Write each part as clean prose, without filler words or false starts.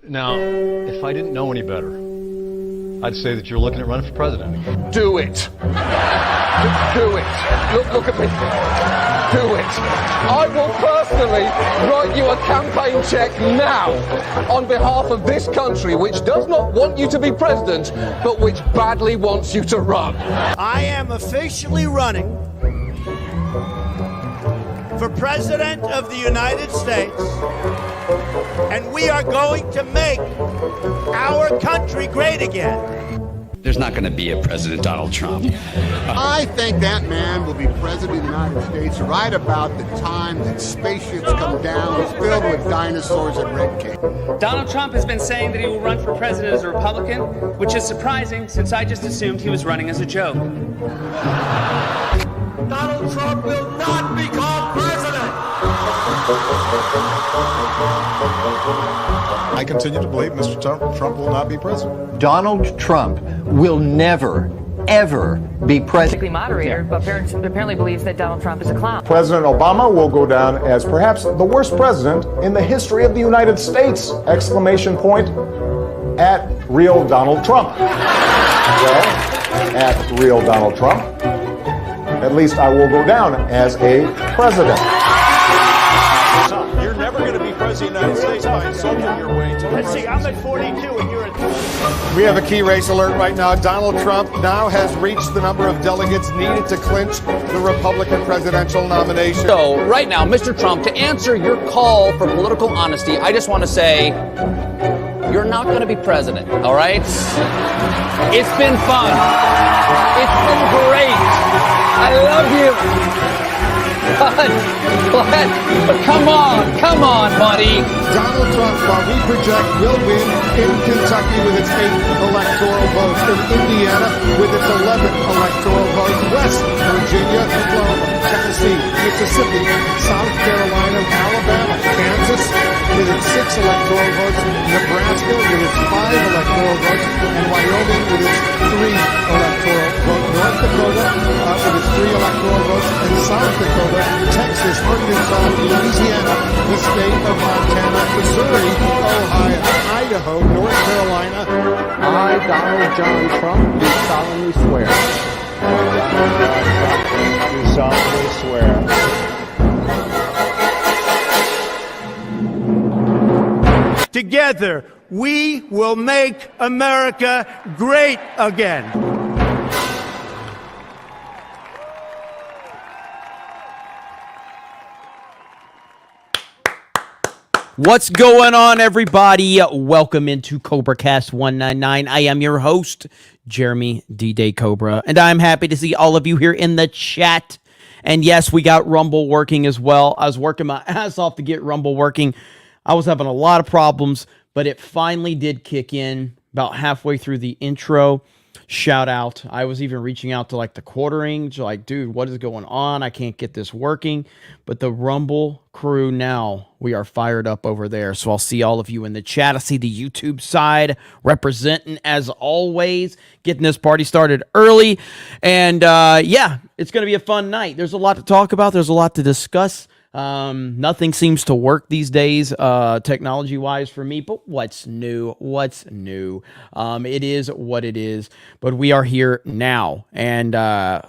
Now, if I didn't know any better, I'd say that you're looking at running for president again. Do it. Do it. Look at me. Do it. I will personally write you a campaign check now on behalf of this country, which does not want you to be president, but which badly wants you to run. I am officially running for President of the United States, and we are going to make our country great again. There's not going to be a President Donald Trump. I think that man will be president of the United States right about the time that spaceships come down filled with dinosaurs and red cake. Donald Trump has been saying that he will run for president as a Republican, which is surprising since I just assumed he was running as a joke. Donald Trump will not become president. I continue to believe Mr. Trump will not be president. Donald Trump will never, ever be president. Moderator, but apparently believes that Donald Trump is a clown. President Obama will go down as perhaps the worst president in the history of the United States! Exclamation point at real Donald Trump. Well, at real Donald Trump, at least I will go down as a president. You're never going to be president of the United States by insulting your way to. Let's see, I'm at 42 and you're at 30. We have a key race alert right now. Donald Trump now has reached the number of delegates needed to clinch the Republican presidential nomination. So right now, Mr. Trump, to answer your call for political honesty, I just want to say you're not going to be president, all right? It's been fun. It's been great. I love you. But come on, buddy. Donald Trump, while we project, will win in Kentucky with its 8th electoral votes, in Indiana with its 11th electoral votes, West Virginia, Oklahoma, Tennessee, Mississippi, South Carolina, Alabama, Kansas with its 6 electoral votes, Nebraska with its 5 electoral votes, and Wyoming with its 3 electoral votes, North Dakota with its 3 electoral votes, and South Dakota, Texas, Arkansas, Louisiana, the state of Montana, Missouri, Ohio, Idaho, North Carolina. I, Donald John Trump, do solemnly swear. Do solemnly swear. Together, we will make America great again. What's going on, everybody? Welcome into CobraCast 199. I am your host, Jeremy D-Day Cobra, and I'm happy to see all of you here in the chat. And yes, we got Rumble working as well. I was working my ass off to get Rumble working. I was having a lot of problems, but it finally did kick in about halfway through the intro. Shout out. I was even reaching out to like the quartering, like, dude, what is going on? I can't get this working. But the Rumble crew now, we are fired up over there. So I'll see all of you in the chat. I see the YouTube side representing as always, getting this party started early. And yeah, it's going to be a fun night. There's a lot to talk about. There's a lot to discuss. Nothing seems to work these days, technology-wise for me, but what's new? It is what it is, but we are here now, and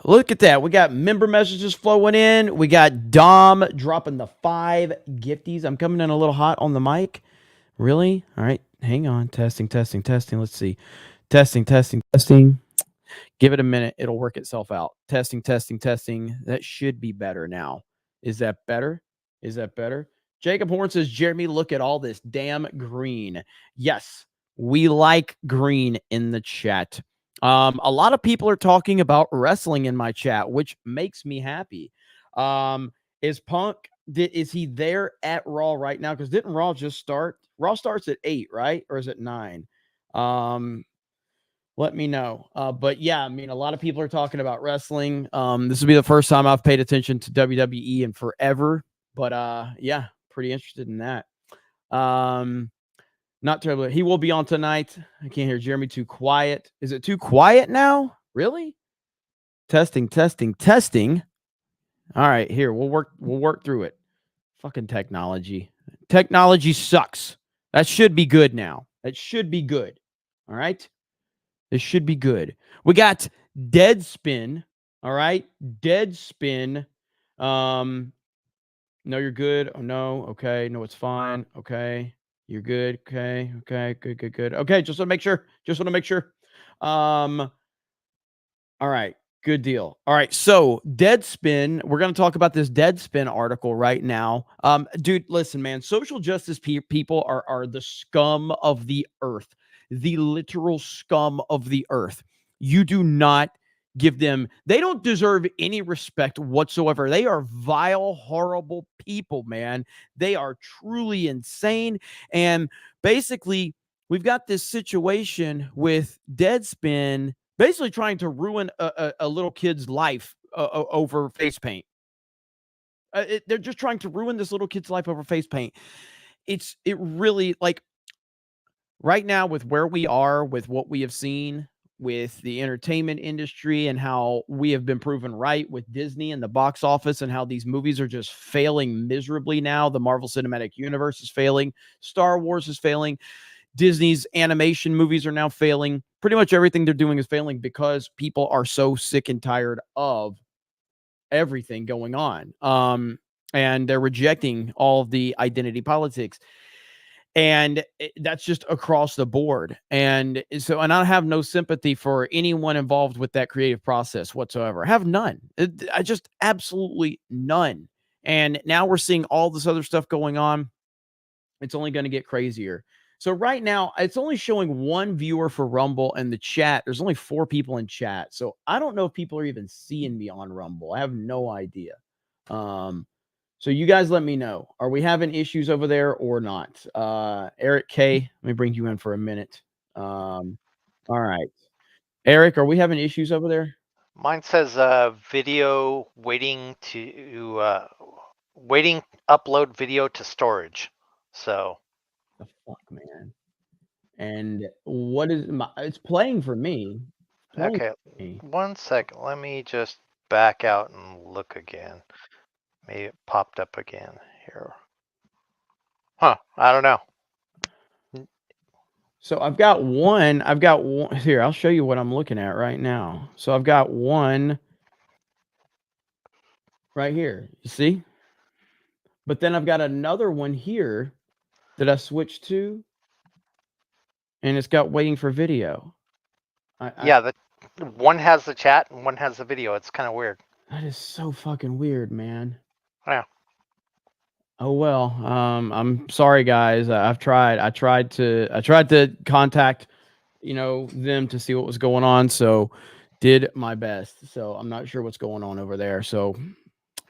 look at that. We got member messages flowing in. We got Dom dropping the 5 gifties. I'm coming in a little hot on the mic. Really? All right, hang on. Testing. Let's see. Testing. Give it a minute. It'll work itself out. Testing. That should be better now. Is that better? Jacob Horn says, Jeremy, look at all this damn green. Yes, we like green in the chat. A lot of people are talking about wrestling in my chat, which makes me happy. Is Punk, is he there at Raw right now? Because didn't Raw just start? Raw starts at 8, right? Or is it 9? Let me know. But yeah, I mean, a lot of people are talking about wrestling. This will be the first time I've paid attention to WWE in forever. But yeah, pretty interested in that. Not terribly. He will be on tonight. I can't hear Jeremy. Too quiet. Is it too quiet now? Really? Testing. All right, here. We'll work through it. Fucking technology. Technology sucks. That should be good now. That should be good. All right. This should be good. We got Deadspin. All right. Deadspin. No, you're good. Oh, no. Okay. No, it's fine. Okay. You're good. Okay. Okay. Good. Okay. Just want to make sure. All right. Good deal. All right. So Deadspin, we're going to talk about this Deadspin article right now. Dude, listen, man, social justice people are the scum of the earth, the literal scum of the earth. You do not give them, they don't deserve any respect whatsoever. They are vile, horrible people, man. They are truly insane. And basically, we've got this situation with Deadspin basically trying to ruin a little kid's life over face paint. They're just trying to ruin this little kid's life over face paint. It really, like, right now with where we are, with what we have seen with the entertainment industry and how we have been proven right with Disney and the box office and how these movies are just failing miserably now. The Marvel Cinematic Universe is failing. Star Wars is failing. Disney's animation movies are now failing. Pretty much everything they're doing is failing because people are so sick and tired of everything going on. And they're rejecting all of the identity politics. And that's just across the board. And so, and I have no sympathy for anyone involved with that creative process whatsoever. I have none. I just absolutely none. And now we're seeing all this other stuff going on. It's only going to get crazier. So right now, it's only showing one viewer for Rumble and the chat. There's only 4 people in chat. So I don't know if people are even seeing me on Rumble. I have no idea. So you guys let me know. Are we having issues over there or not? Eric K, let me bring you in for a minute. All right. Eric, are we having issues over there? Mine says video waiting upload video to storage. So the fuck, man. And what is it's playing for me. Okay, 1 second. Let me just back out and look again. Maybe it popped up again here. Huh, I don't know. So I've got one here. I'll show you what I'm looking at right now. So I've got one right here. You see? But then I've got another one here that I switched to, and it's got waiting for video. Yeah, one has the chat and one has the video. It's kind of weird. That is so fucking weird, man. Yeah. Oh well. I'm sorry, guys. I tried to contact, them to see what was going on. So did my best. So I'm not sure what's going on over there. So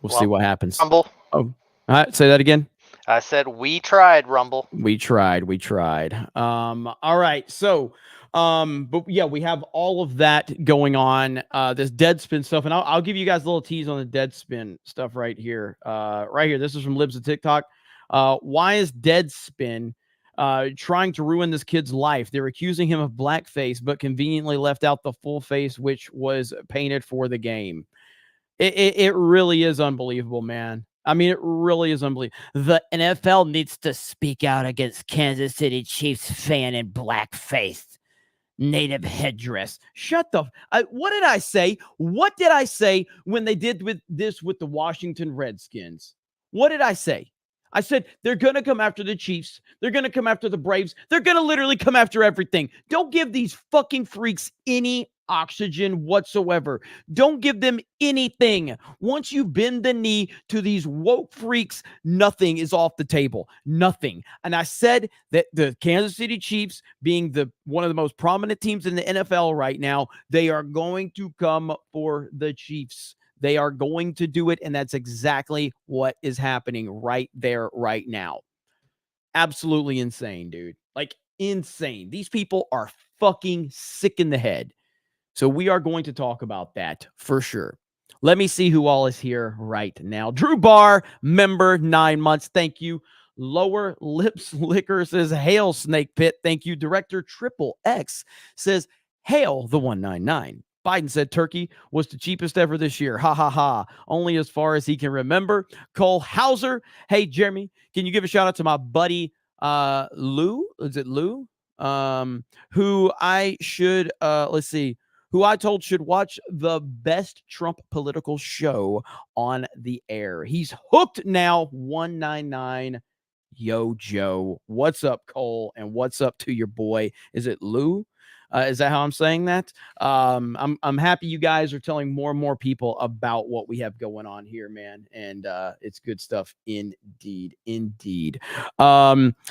we'll see what happens. Rumble. Oh, all right. Say that again. I said we tried, Rumble. We tried. All right. So, but yeah, we have all of that going on. This Deadspin stuff, and I'll give you guys a little tease on the Deadspin stuff right here. Right here. This is from Libs of TikTok. Why is Deadspin trying to ruin this kid's life? They're accusing him of blackface, but conveniently left out the full face, which was painted for the game. It really is unbelievable, man. I mean, it really is unbelievable. The NFL needs to speak out against Kansas City Chiefs fan in blackface, native headdress. Shut the... what did I say? What did I say when they did with the Washington Redskins? What did I say? I said they're going to come after the Chiefs. They're going to come after the Braves. They're going to literally come after everything. Don't give these fucking freaks any oxygen whatsoever. Don't give them anything. Once you bend the knee to these woke freaks, nothing is off the table. Nothing. And I said that the Kansas City Chiefs, being one of the most prominent teams in the NFL right now, they are going to come for the Chiefs. They are going to do it, and that's exactly what is happening right there, right now. Absolutely insane, dude. Like, insane. These people are fucking sick in the head. So we are going to talk about that for sure. Let me see who all is here right now. Drew Barr, member, 9 months. Thank you. Lower Lips Liquor says, hail Snake Pit. Thank you. Director Triple X says, hail the 199. Biden said turkey was the cheapest ever this year. Ha, ha, ha. Only as far as he can remember. Cole Hauser. Hey, Jeremy, can you give a shout out to my buddy Lou, is it Lou? Who I should let's see, who I told should watch the best Trump political show on the air. He's hooked now. 199. Yo, Joe. What's up, Cole? And what's up to your boy? Is it Lou? Is that how I'm saying that? I'm happy you guys are telling more and more people about what we have going on here, man. And it's good stuff indeed. Gonzo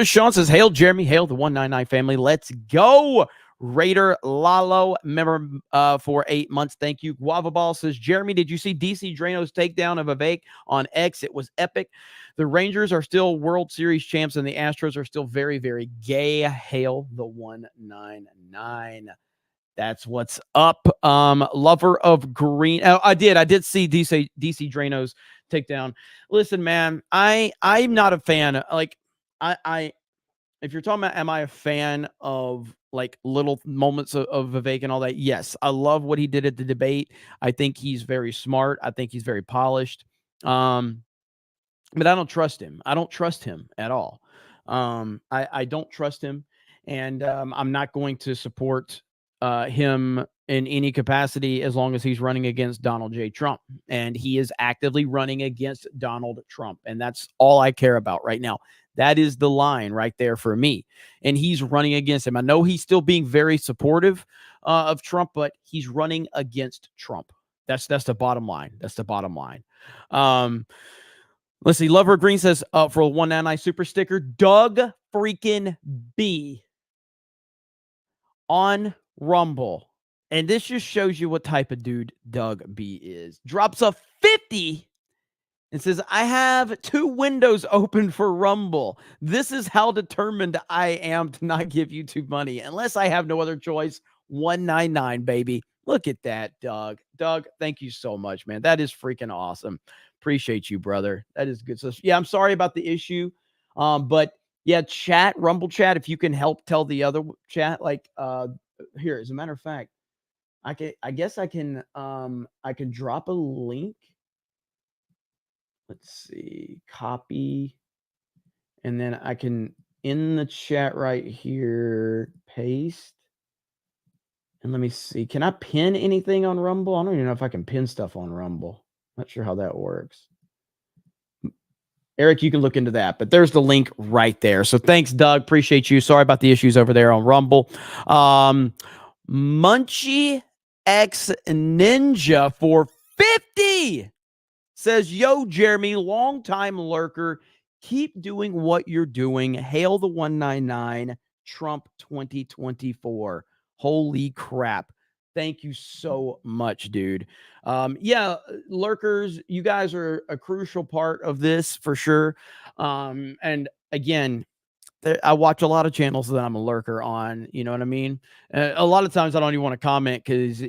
Sean says, hail Jeremy, hail the 199 family. Let's go. Raider Lalo, member for 8 months. Thank you. Guava Ball says, Jeremy, did you see DC Drano's takedown of Vivek on X? It was epic. The Rangers are still World Series champs, and the Astros are still very, very gay. Hail the 199. That's what's up. Lover of green. Oh, I did see DC Drano's takedown. Listen, man, I'm not a fan. Like, if you're talking about, am I a fan of like little moments of Vivek and all that? Yes, I love what he did at the debate. I think he's very smart. I think he's very polished. But I don't trust him. I don't trust him at all. I don't trust him, and I'm not going to support him in any capacity as long as he's running against Donald J. Trump. And he is actively running against Donald Trump. And that's all I care about right now. That is the line right there for me. And he's running against him. I know he's still being very supportive of Trump, but he's running against Trump. That's the bottom line. That's the bottom line. Let's see. Lover Green says for a 199 super sticker, Doug freaking B on Rumble. And this just shows you what type of dude Doug B is. Drops a 50 and says, I have 2 windows open for Rumble. This is how determined I am to not give you 2 money unless I have no other choice. 199, baby. Look at that, Doug. Doug, thank you so much, man. That is freaking awesome. Appreciate you, brother. That is good. So, yeah, I'm sorry about the issue. But yeah, chat, Rumble chat, if you can help tell the other chat, like here, as a matter of fact, I can drop a link. Let's see, copy, and then I can in the chat right here, paste. And let me see, can I pin anything on Rumble? I don't even know if I can pin stuff on Rumble. Not sure how that works. Eric, you can look into that, but there's the link right there. So thanks, Doug. Appreciate you. Sorry about the issues over there on Rumble. Munchie X Ninja for 50 says, yo, Jeremy, longtime lurker. Keep doing what you're doing. Hail the 199 Trump 2024. Holy crap. Thank you so much, dude. Yeah, lurkers, you guys are a crucial part of this for sure. And again, I watch a lot of channels that I'm a lurker on. You know what I mean? A lot of times I don't even want to comment because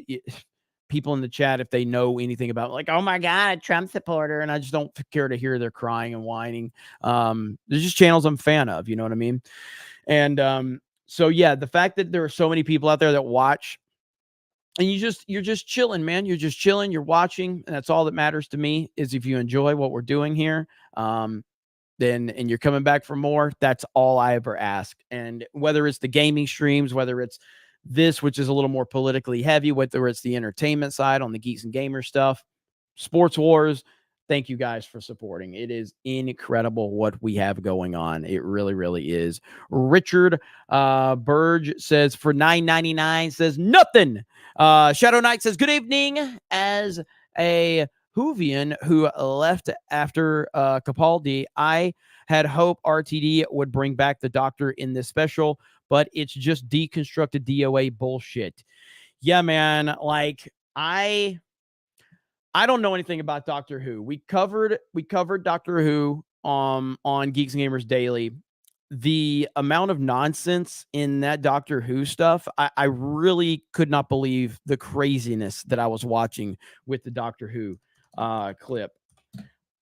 people in the chat, if they know anything about like, oh my God, Trump supporter, and I just don't care to hear their crying and whining. There's just channels I'm a fan of, you know what I mean? And so yeah, the fact that there are so many people out there that watch, and you're just chilling, man. You're just chilling. You're watching. And that's all that matters to me is if you enjoy what we're doing here, and you're coming back for more. That's all I ever ask. And whether it's the gaming streams, whether it's this, which is a little more politically heavy, whether it's the entertainment side on the Geeks and Gamers stuff, Sports Wars, thank you guys for supporting. It is incredible what we have going on. It really, really is. Richard Burge says for $9.99 says nothing. Shadow Knight says good evening. As a Whovian who left after Capaldi, I had hope RTD would bring back the Doctor in this special, but it's just deconstructed DOA bullshit. Yeah, man. Like I don't know anything about Doctor Who. We covered Doctor Who on Geeks and Gamers Daily. The amount of nonsense in that Doctor Who stuff, I really could not believe the craziness that I was watching with the Doctor Who clip.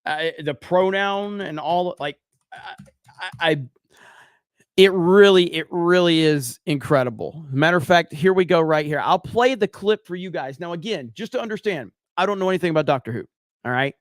The pronoun and all, like, it really is incredible. Matter of fact, here we go right here. I'll play the clip for you guys. Now, again, just to understand, I don't know anything about Doctor Who. All right.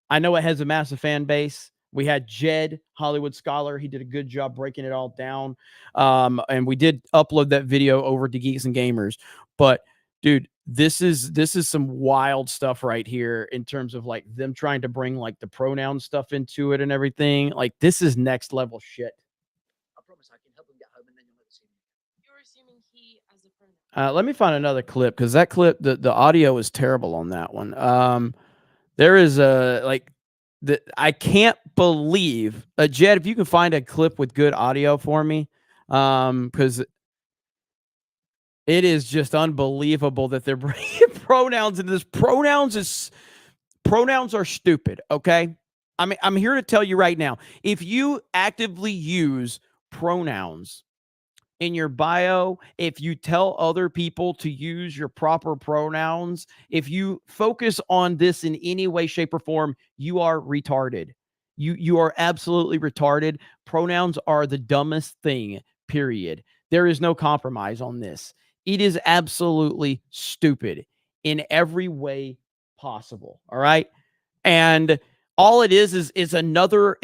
I know it has a massive fan base. We had Jed, Hollywood Scholar. He did a good job breaking it all down. And we did upload that video over to Geeks and Gamers. But dude, this is some wild stuff right here in terms of like them trying to bring like the pronoun stuff into it and everything. Like this is next level shit. I promise I can help him get home and then you'll never see me again. You're assuming he as a pronoun. Let me find another clip because that clip, the audio is terrible on that one. There is I can't believe, Jed, if you can find a clip with good audio for me, because it is just unbelievable that they're bringing pronouns into this. Pronouns are stupid. Okay, I'm here to tell you right now, if you actively use pronouns in your bio, if you tell other people to use your proper pronouns, if you focus on this in any way, shape, or form, you are retarded. You are absolutely retarded. Pronouns are the dumbest thing, period. There is no compromise on this. It is absolutely stupid in every way possible. All right. And all it is another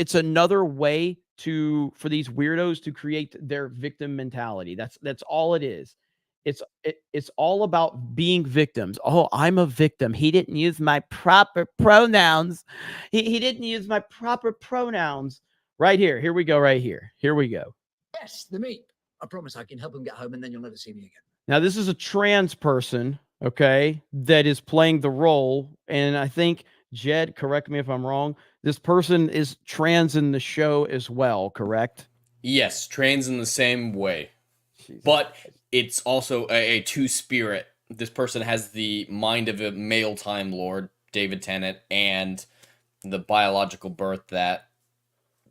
way for these weirdos to create their victim mentality. That's all it is. It's all about being victims. Oh, I'm a victim. He didn't use my proper pronouns. He didn't use my proper pronouns. Right here. Here we go. Right here. Here we go. Yes, the meat. I promise I can help him get home and then you'll never see me again. Now, this is a trans person, okay, that is playing the role. And I think, Jed, correct me if I'm wrong, this person is trans in the show as well, correct? Yes, trans in the same way. But it's also a two-spirit. This person has the mind of a male Time Lord, David Tennant, and the biological birth that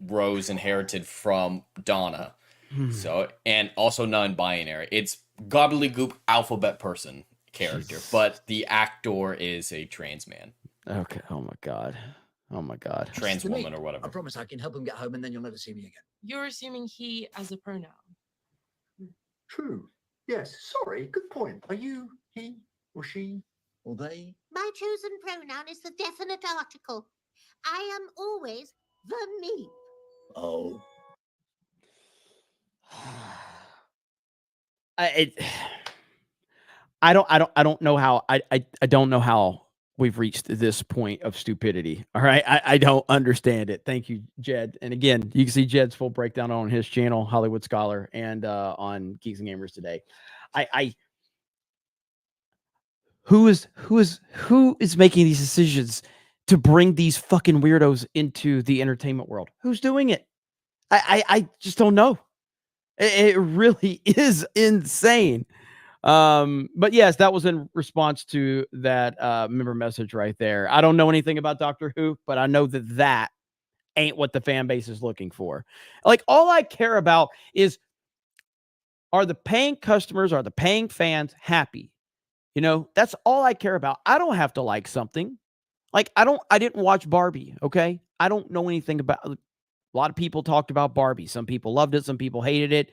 Rose inherited from Donna. So, and also non-binary. It's gobbledygook alphabet person character, but the actor is a trans man. Okay. Oh my God. Oh my God. Trans woman or whatever. I promise I can help him get home and then you'll never see me again. You're assuming he as a pronoun. True. Yes. Sorry. Good point. Are you he or she or they? My chosen pronoun is the definite article. I am always the me. Oh. I don't know how I don't know how we've reached this point of stupidity. All right. I don't understand it. Thank you, Jed. And again, you can see Jed's full breakdown on his channel, Hollywood Scholar, and on Geeks and Gamers today. Who is making these decisions to bring these fucking weirdos into the entertainment world? Who's doing it? I just don't know. It really is insane. But yes, that was in response to that member message right there. I don't know anything about Doctor Who, but I know that ain't what the fan base is looking for. Like, all I care about is, are the paying customers, are the paying fans happy? You know, that's all I care about. I don't have to like something. Like, I didn't watch Barbie. Okay. I don't know anything about. A lot of people talked about Barbie. Some people loved it. Some people hated it.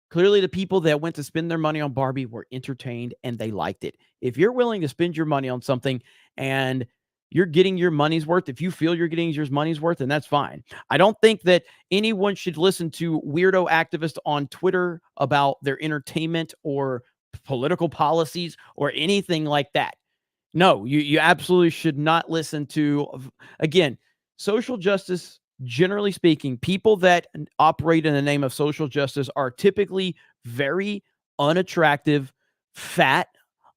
Clearly, the people that went to spend their money on Barbie were entertained and they liked it. If you're willing to spend your money on something and you're getting your money's worth, if you feel you're getting your money's worth, then that's fine. I don't think that anyone should listen to weirdo activists on Twitter about their entertainment or political policies or anything like that. No, you absolutely should not listen to, again, social justice. Generally speaking, people that operate in the name of social justice are typically very unattractive, fat,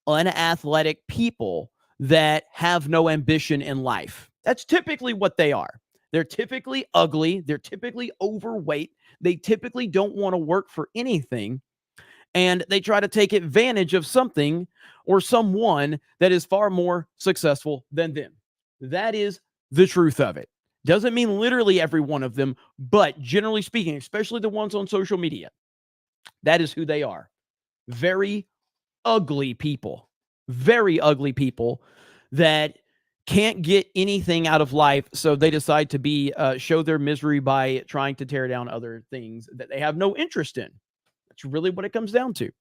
unathletic people that have no ambition in life. That's typically what they are. They're typically ugly. They're typically overweight. They typically don't want to work for anything. And they try to take advantage of something or someone that is far more successful than them. That is the truth of it. Doesn't mean literally every one of them, but generally speaking, especially the ones on social media, that is who they are. Very ugly people that can't get anything out of life. So they decide to show their misery by trying to tear down other things that they have no interest in. That's really what it comes down to.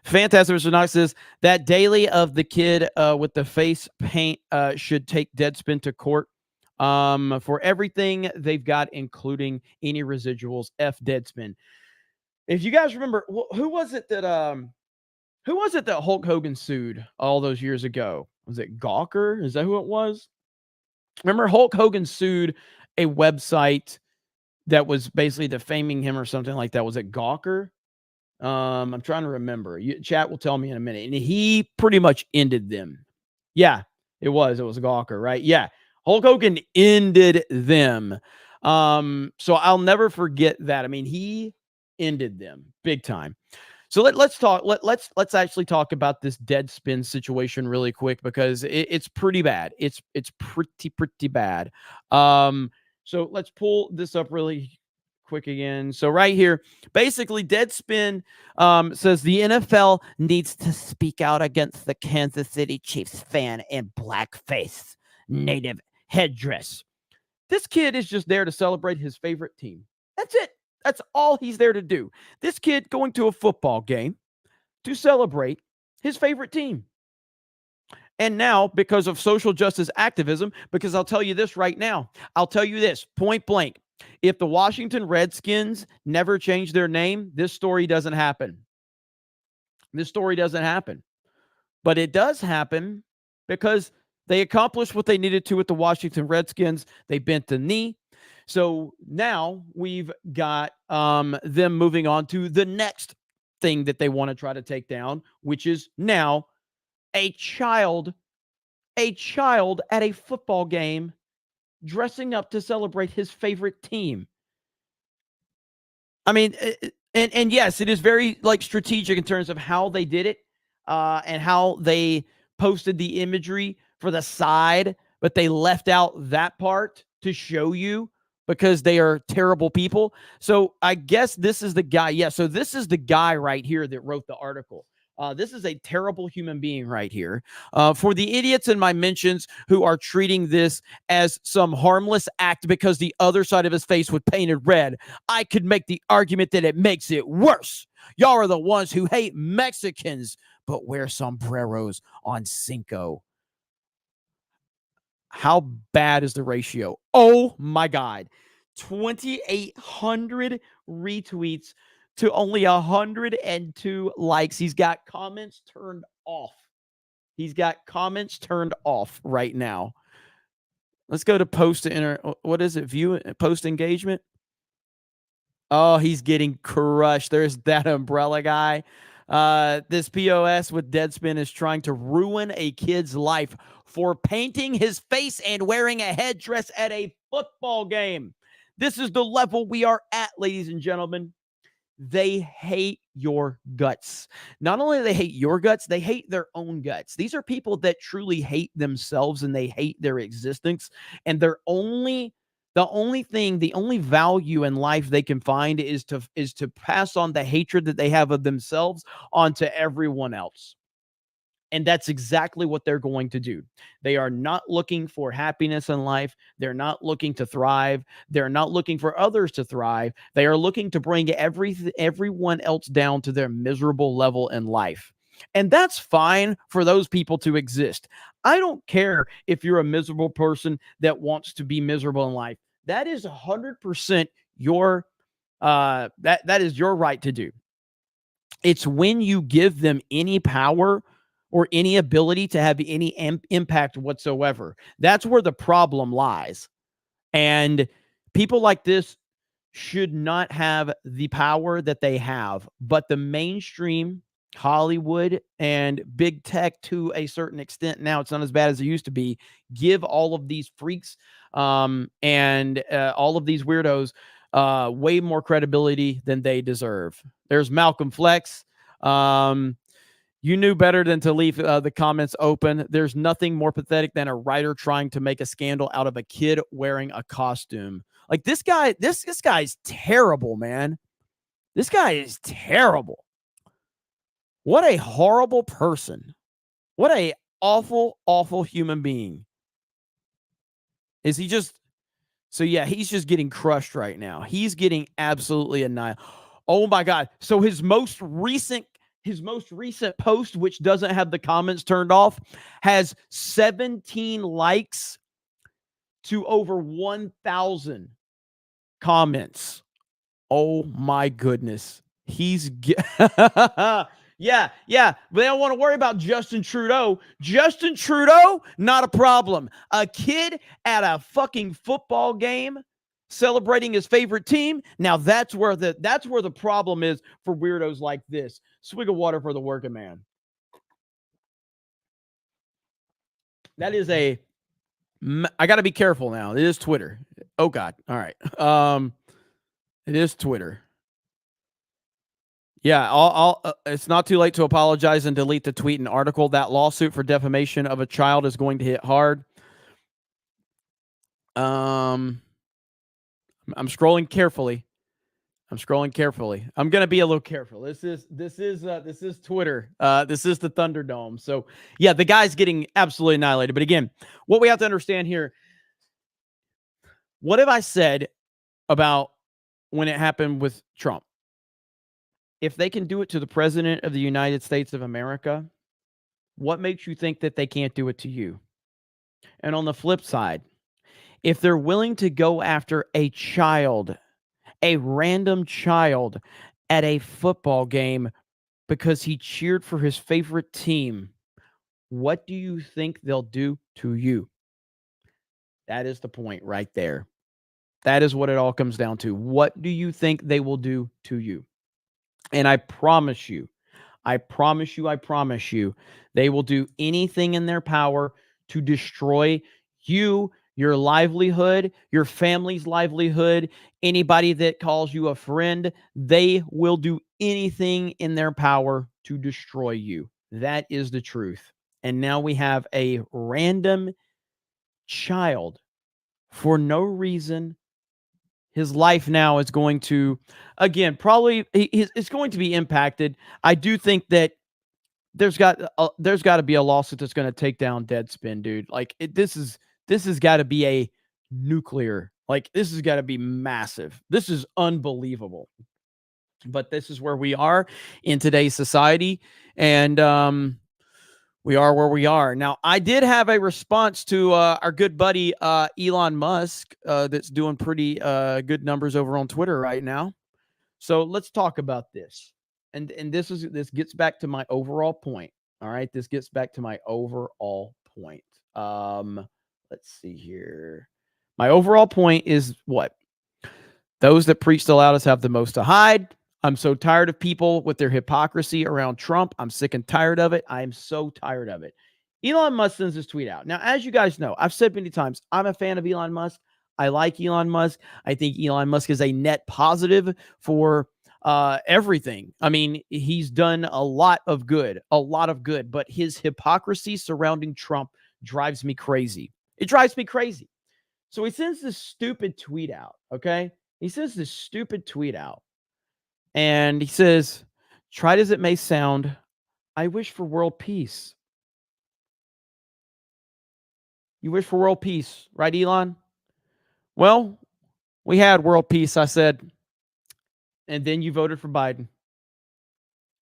Fantastic Mr. Knox says that daily of the kid with the face paint should take Deadspin to court. for everything they've got, including any residuals. F Deadspin. If you guys remember, who was it that Hulk Hogan sued all those years ago? Was it Gawker? Is that who it was? Remember, Hulk Hogan sued a website that was basically defaming him or something like that. Was it Gawker? I'm trying to remember. Chat will tell me in a minute. And he pretty much ended them. Yeah, it was Gawker, right? Yeah. Hulk Hogan ended them. So I'll never forget that. I mean, he ended them big time. So let's actually talk about this Deadspin situation really quick, because it's pretty bad. It's pretty bad. So let's pull this up really quick again. So right here, basically Deadspin says the NFL needs to speak out against the Kansas City Chiefs fan in blackface native headdress. This kid is just there to celebrate his favorite team. That's it. That's all he's there to do. This kid going to a football game to celebrate his favorite team. And now, because of social justice activism, because I'll tell you this right now, I'll tell you this point blank. If the Washington Redskins never change their name, this story doesn't happen. This story doesn't happen. But it does happen because they accomplished what they needed to with the Washington Redskins. They bent the knee. So now we've got them moving on to the next thing that they want to try to take down, which is now a child at a football game dressing up to celebrate his favorite team. I mean, and yes, it is very strategic in terms of how they did it and how they posted the imagery for the side, but they left out that part to show you, because they are terrible people. So I guess this is the guy. Yeah, so this is the guy right here that wrote the article. This is a terrible human being right here. For the idiots in my mentions who are treating this as some harmless act because the other side of his face was painted red, I could make the argument that it makes it worse. Y'all are the ones who hate Mexicans but wear sombreros on Cinco. How bad is the ratio? Oh my God. 2,800 retweets to only 102 likes. He's got comments turned off. He's got comments turned off right now. Let's go to post what is it? View post engagement. Oh, he's getting crushed. There's that umbrella guy. This POS with Deadspin is trying to ruin a kid's life for painting his face and wearing a headdress at a football game. This is the level we are at, ladies and gentlemen. They hate your guts. Not only do they hate your guts, they hate their own guts. These are people that truly hate themselves and they hate their existence. And the only value in life they can find is to pass on the hatred that they have of themselves onto everyone else. And that's exactly what they're going to do. They are not looking for happiness in life. They're not looking to thrive. They're not looking for others to thrive. They are looking to bring everyone else down to their miserable level in life. And that's fine for those people to exist. I don't care if you're a miserable person that wants to be miserable in life. That is 100% your that is your right to do. It's when you give them any power or any ability to have any impact whatsoever. That's where the problem lies. And people like this should not have the power that they have. But the mainstream, Hollywood, and big tech to a certain extent, now it's not as bad as it used to be, give all of these freaks and all of these weirdos way more credibility than they deserve. There's Malcolm Flex. You knew better than to leave the comments open. There's nothing more pathetic than a writer trying to make a scandal out of a kid wearing a costume. Like this guy, this guy's terrible, man. This guy is terrible. What a horrible person. What a awful, awful human being. Is he just... So yeah, he's just getting crushed right now. He's getting absolutely annihilated. Oh my God. So his most recent post, which doesn't have the comments turned off, has 17 likes to over 1,000 comments. Oh my goodness. Yeah. But they don't want to worry about Justin Trudeau. Justin Trudeau, not a problem. A kid at a fucking football game celebrating his favorite team. Now that's where the problem is for weirdos like this. Swig of water for the working man. That is I got to be careful now. It is Twitter. Oh God. All right. It is Twitter. Yeah, it's not too late to apologize and delete the tweet and article. That lawsuit for defamation of a child is going to hit hard. I'm scrolling carefully. I'm going to be a little careful. This is Twitter. This is the Thunderdome. So, yeah, the guy's getting absolutely annihilated. But again, what we have to understand here, what have I said about when it happened with Trump? If they can do it to the president of the United States of America, what makes you think that they can't do it to you? And on the flip side, if they're willing to go after a child, a random child at a football game because he cheered for his favorite team, what do you think they'll do to you? That is the point right there. That is what it all comes down to. What do you think they will do to you? And I promise you, they will do anything in their power to destroy you, your livelihood, your family's livelihood, anybody that calls you a friend. They will do anything in their power to destroy you. That is the truth. And now we have a random child for no reason. His life now is going to, again, probably it's going to be impacted. I do think that there's got to be a lawsuit that's going to take down Deadspin, dude. Like this has got to be a nuclear. Like this has got to be massive. This is unbelievable. But this is where we are in today's society, and we are where we are. Now, I did have a response to our good buddy Elon Musk that's doing pretty good numbers over on Twitter right now. So let's talk about this. And this gets back to my overall point. All right, this gets back to my overall point. Let's see here. My overall point is what? Those that preach the loudest have the most to hide. I'm so tired of people with their hypocrisy around Trump. I'm sick and tired of it. I am so tired of it. Elon Musk sends this tweet out. Now, as you guys know, I've said many times, I'm a fan of Elon Musk. I like Elon Musk. I think Elon Musk is a net positive for everything. I mean, he's done a lot of good, but his hypocrisy surrounding Trump drives me crazy. It drives me crazy. So he sends this stupid tweet out, okay? He sends this stupid tweet out. And he says, tried as it may sound, I wish for world peace. You wish for world peace, right, Elon? Well, we had world peace, I said. And then you voted for Biden.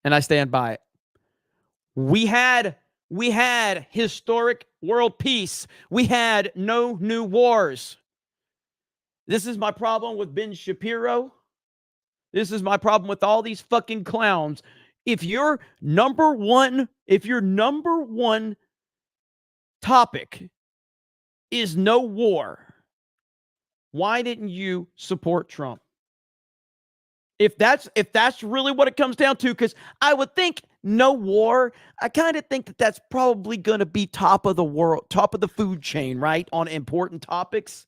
And I stand by it. We had historic world peace. We had no new wars. This is my problem with Ben Shapiro. This is my problem with all these fucking clowns. If your number one topic is no war, why didn't you support Trump? If that's really what it comes down to, because I would think no war, I kind of think that that's probably going to be top of the world, top of the food chain, right, on important topics.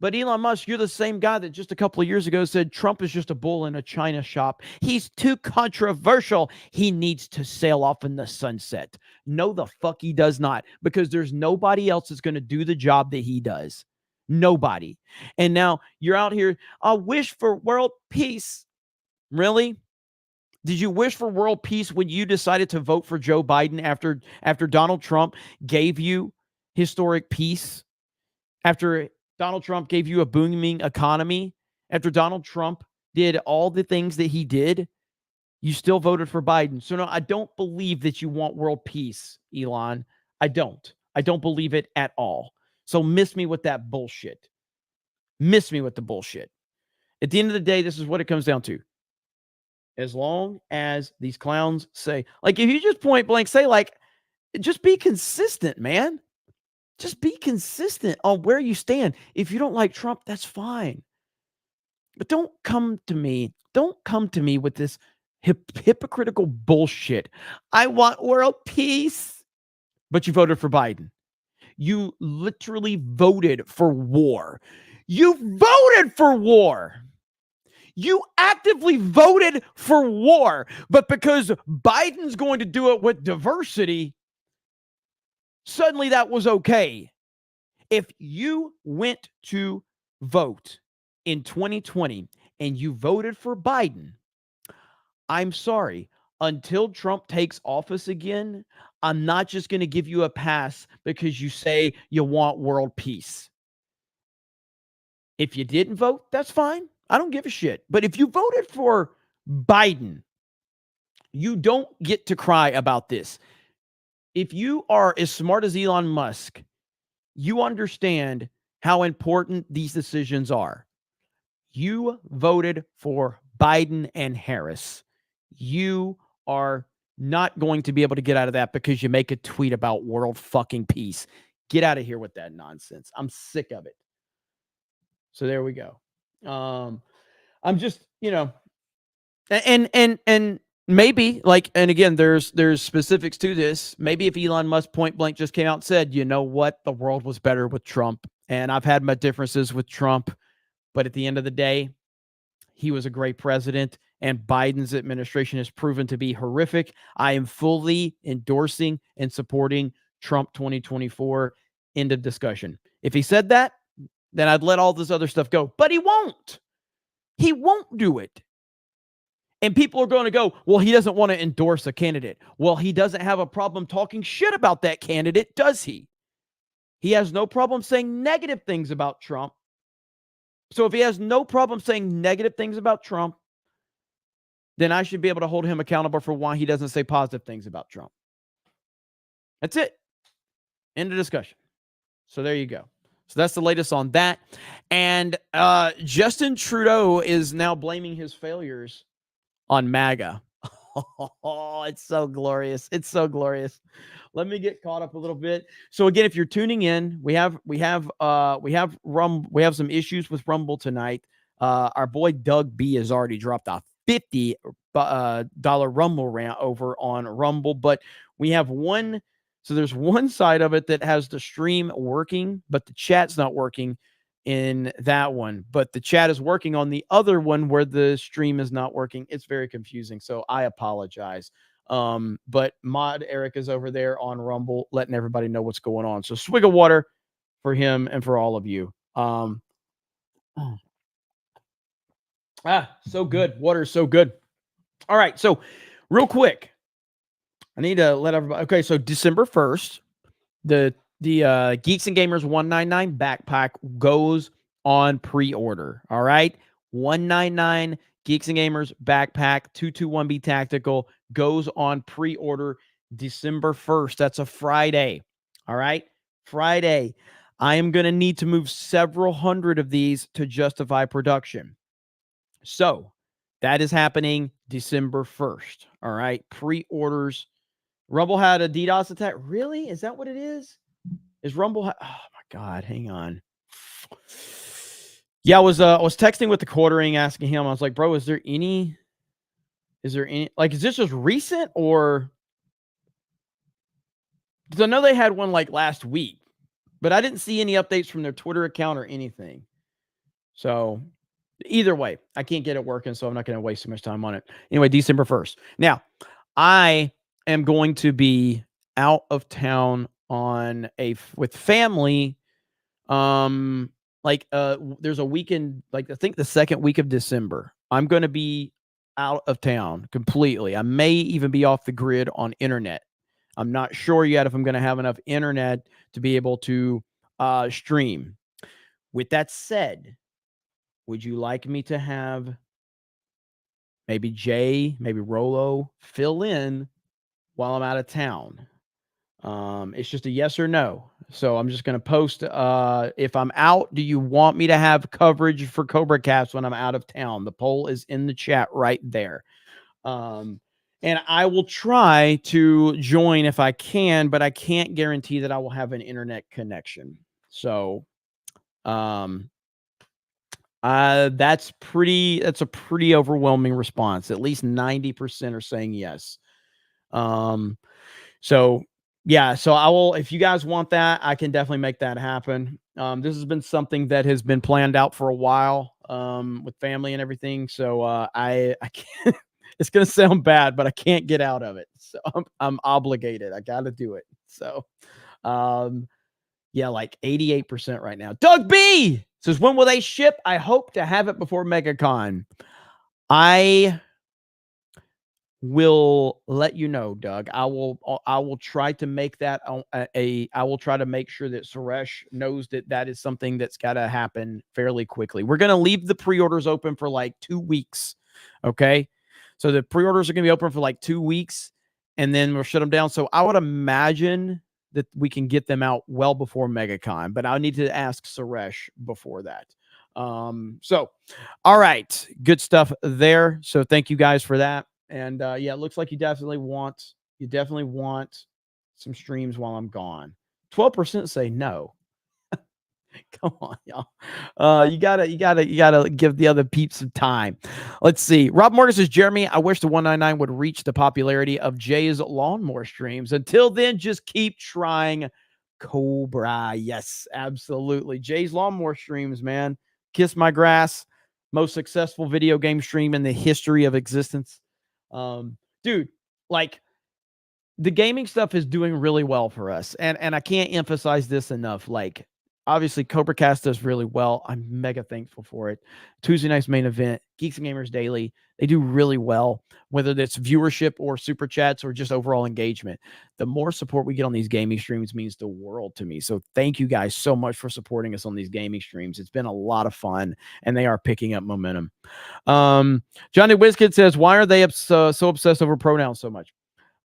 But Elon Musk, you're the same guy that just a couple of years ago said Trump is just a bull in a china shop. He's too controversial. He needs to sail off in the sunset. No, the fuck he does not, because there's nobody else that's going to do the job that he does. Nobody. And now you're out here, I wish for world peace. Really? Did you wish for world peace when you decided to vote for Joe Biden after Donald Trump gave you historic peace? After Donald Trump gave you a booming economy, after Donald Trump did all the things that he did, you still voted for Biden. So no, I don't believe that you want world peace, Elon. I don't believe it at all. So miss me with that bullshit. Miss me with the bullshit. At the end of the day, this is what it comes down to. As long as these clowns say, like, if you just point blank say, like, just be consistent, man. Just be consistent on where you stand. If you don't like Trump, that's fine. But don't come to me with this hypocritical bullshit. I want world peace. But you voted for Biden. You literally voted for war. You voted for war. You actively voted for war. But because Biden's going to do it with diversity, suddenly that was okay. If you went to vote in 2020 and you voted for Biden, I'm sorry, until Trump takes office again, I'm not just going to give you a pass because you say you want world peace. If you didn't vote, that's fine. I don't give a shit. But if you voted for Biden, you don't get to cry about this. If you are as smart as Elon Musk, you understand how important these decisions are. You voted for Biden and Harris. You are not going to be able to get out of that because you make a tweet about world fucking peace. Get out of here with that nonsense. I'm sick of it. So there we go. I'm just, and maybe, like, and again, there's specifics to this. Maybe if Elon Musk point blank just came out and said, you know what, the world was better with Trump, and I've had my differences with Trump, but at the end of the day, he was a great president, and Biden's administration has proven to be horrific. I am fully endorsing and supporting Trump 2024. End of discussion. If he said that, then I'd let all this other stuff go. But he won't. He won't do it. And people are going to go, well, he doesn't want to endorse a candidate. Well, he doesn't have a problem talking shit about that candidate, does he? He has no problem saying negative things about Trump. So if he has no problem saying negative things about Trump, then I should be able to hold him accountable for why he doesn't say positive things about Trump. That's it. End of discussion. So there you go. So that's the latest on that. And Justin Trudeau is now blaming his failures on MAGA. Oh, it's so glorious. It's so glorious. Let me get caught up a little bit. So again, if you're tuning in, we have some issues with Rumble tonight. Our boy Doug B has already dropped a $50 Rumble rant over on Rumble, but we have one. So there's one side of it that has the stream working, but the chat's not working in that one. But the chat is working on the other one where the stream is not working. It's very confusing, so I apologize. But Mod Eric is over there on Rumble, letting everybody know what's going on. So swig of water for him and for all of you. So good. Water is so good. All right, so real quick, I need to let everybody. Okay, so December 1st, the Geeks and Gamers 199 backpack goes on pre-order. All right, 199 Geeks and Gamers backpack 221B tactical goes on pre-order December 1st. That's a Friday. All right, Friday. I am going to need to move several hundred of these to justify production. So that is happening December 1st. All right, pre-orders. Rumble had a DDoS attack. Really? Is that what it is? Is Rumble? Oh my God! Hang on. Yeah, I was texting with the quartering, asking him. I was like, "Bro, is there any? Like, is this just recent or?" Because I know they had one like last week, but I didn't see any updates from their Twitter account or anything. So either way, I can't get it working, so I'm not going to waste too much time on it. Anyway, December 1st. Now, I am going to be out of town with family. There's a weekend, like I think the second week of December. I'm going to be out of town completely. I may even be off the grid on internet. I'm not sure yet if I'm going to have enough internet to be able to stream. With that said, would you like me to have maybe Jay, maybe Rolo fill in while I'm out of town? It's just a yes or no. So I'm just going to post, if I'm out, do you want me to have coverage for CobraCast when I'm out of town? The poll is in the chat right there. And I will try to join if I can, but I can't guarantee that I will have an internet connection. So, that's a pretty overwhelming response. At least 90% are saying yes. So yeah, so I will, if you guys want that, I can definitely make that happen. This has been something that has been planned out for a while, with family and everything. So, I can't, it's going to sound bad, but I can't get out of it. So I'm obligated. I got to do it. So, yeah, like 88% right now. Doug B says, when will they ship? I hope to have it before MegaCon. I will let you know, Doug. I will try to make that I will try to make sure that Suresh knows that is something that's got to happen fairly quickly. We're going to leave the pre-orders open for like 2 weeks. Okay. So the pre-orders are going to be open for like 2 weeks and then we'll shut them down. So I would imagine that we can get them out well before MegaCon, but I need to ask Suresh before that. So, all right, good stuff there. So thank you guys for that. And yeah, it looks like you definitely want some streams while I'm gone. 12% say no. Come on, y'all. You gotta give the other peeps some time. Let's see. Rob Morgan says, Jeremy, I wish the 199 would reach the popularity of Jay's lawnmower streams. Until then, just keep trying, Cobra. Yes, absolutely. Jay's lawnmower streams, man. Kiss my grass. Most successful video game stream in the history of existence. Dude, like the gaming stuff is doing really well for us. And I can't emphasize this enough. Like, obviously, CobraCast does really well. I'm mega thankful for it. Tuesday night's main event, Geeks and Gamers Daily, they do really well, whether that's viewership or super chats or just overall engagement. The more support we get on these gaming streams means the world to me. So thank you guys so much for supporting us on these gaming streams. It's been a lot of fun, and they are picking up momentum. Johnny WizKid says, why are they so obsessed over pronouns so much?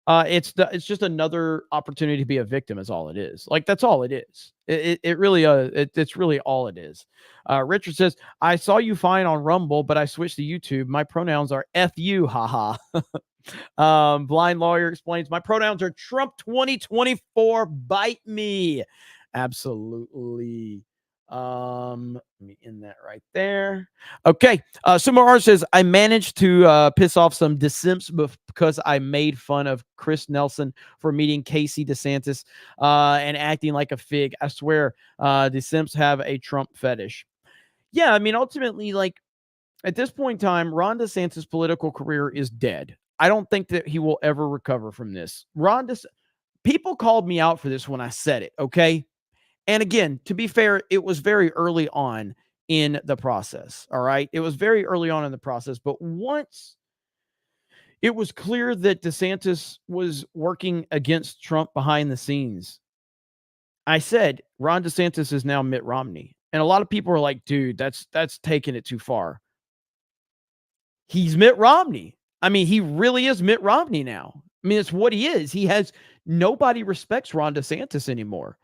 It's just another opportunity to be a victim is all it is. Like, that's all it is. It really, it's really all it is. Richard says, I saw you fine on Rumble, but I switched to YouTube. My pronouns are F you, haha. Blind Lawyer explains, my pronouns are Trump 2024, bite me. Absolutely. Let me end that right there. Okay. Sumo R says, I managed to piss off some DeSimps because I made fun of Chris Nelson for meeting Casey DeSantis and acting like a fig. I swear, DeSimps have a Trump fetish. Yeah, I mean, ultimately, like, at this point in time, Ron DeSantis' political career is dead. I don't think that he will ever recover from this. People called me out for this when I said it, okay? And again, to be fair, it was very early on in the process. All right. It was very early on in the process. But once it was clear that DeSantis was working against Trump behind the scenes, I said, Ron DeSantis is now Mitt Romney. And a lot of people are like, dude, that's taking it too far. He's Mitt Romney. I mean, he really is Mitt Romney now. I mean, it's what he is. Nobody respects Ron DeSantis anymore.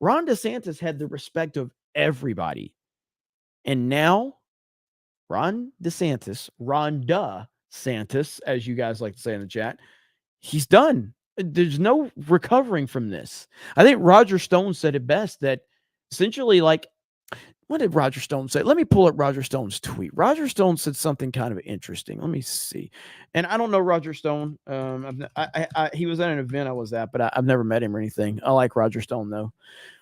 Ron DeSantis had the respect of everybody. And now, Ron DeSantis, as you guys like to say in the chat, he's done. There's no recovering from this. I think Roger Stone said it best, that essentially, like, what did Roger Stone say? Let me pull up Roger Stone's tweet. Roger Stone said something kind of interesting. Let me see. And I don't know Roger Stone. He was at an event I was at, but I've never met him or anything. I like Roger Stone, though.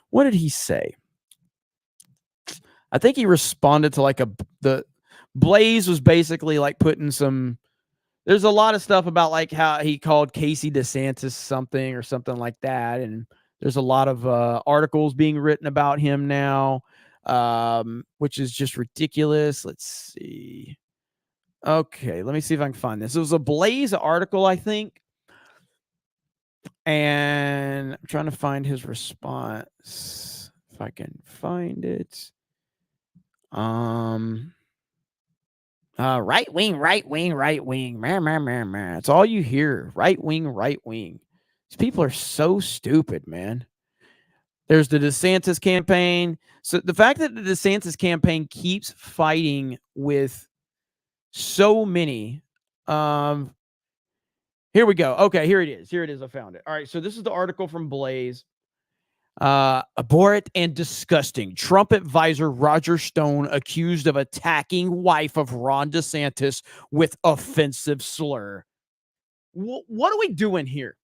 What did he say? I think he responded to like the Blaze was basically like putting some, there's a lot of stuff about like how he called Casey DeSantis something or something like that. And there's a lot of articles being written about him now, which is just ridiculous. Let's see. Okay, let me see if I can find this. It was a Blaze article, I think. And I'm trying to find his response. If I can find it. Right wing. It's all you hear. Right wing. These people are so stupid, man. There's the DeSantis campaign. So the fact that the DeSantis campaign keeps fighting with so many. Here we go. Okay, here it is. Here it is. I found it. All right. So this is the article from Blaze. Abhorrent and disgusting. Trump advisor Roger Stone accused of attacking wife of Ron DeSantis with offensive slur. What are we doing here?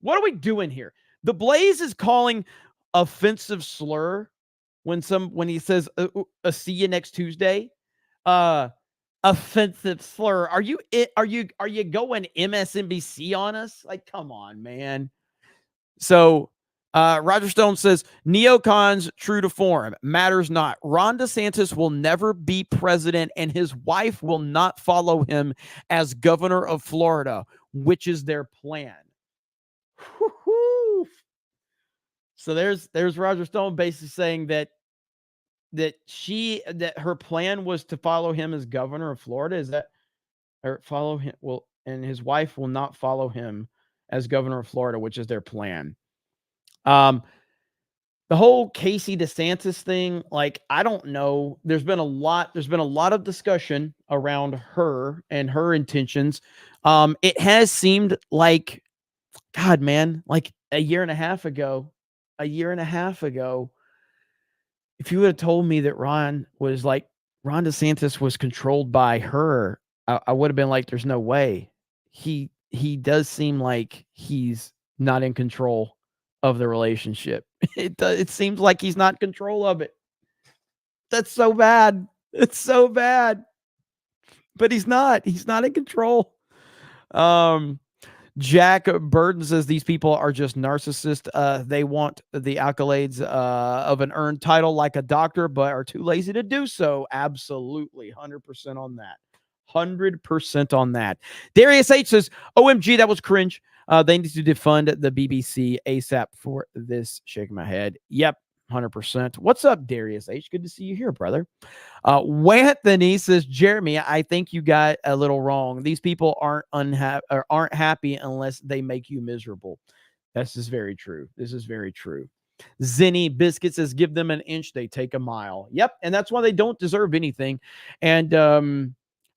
What are we doing here? The Blaze is calling offensive slur when he says see you next Tuesday. Offensive slur. Are you going MSNBC on us? Like, come on, man. So Roger Stone says, neocons true to form, matters not. Ron DeSantis will never be president and his wife will not follow him as governor of Florida, which is their plan. Woo-hoo. So there's Roger Stone basically saying that her plan was to follow him as governor of Florida. Is that, or follow him? Well, and his wife will not follow him as governor of Florida, which is their plan. The whole Casey DeSantis thing, like, I don't know. There's been a lot of discussion around her and her intentions. It has seemed like, God, man, like a year and a half ago, if you would have told me that Ron DeSantis was controlled by her, I would have been like, there's no way. He does seem like he's not in control of the relationship. It seems like he's not in control of it. That's so bad. It's so bad. But he's not in control. Jack Burton says these people are just narcissists. They want the accolades of an earned title like a doctor, but are too lazy to do so. Absolutely. 100% on that. 100% on that. Darius H says, OMG, that was cringe. They need to defund the BBC ASAP for this. Shaking my head. Yep, 100%. What's up, Darius H? Good to see you here, brother. Wanthony says, Jeremy, I think you got a little wrong. These people aren't happy unless they make you miserable. This is very true. Zinny Biscuit says, give them an inch, they take a mile. Yep, and that's why they don't deserve anything. And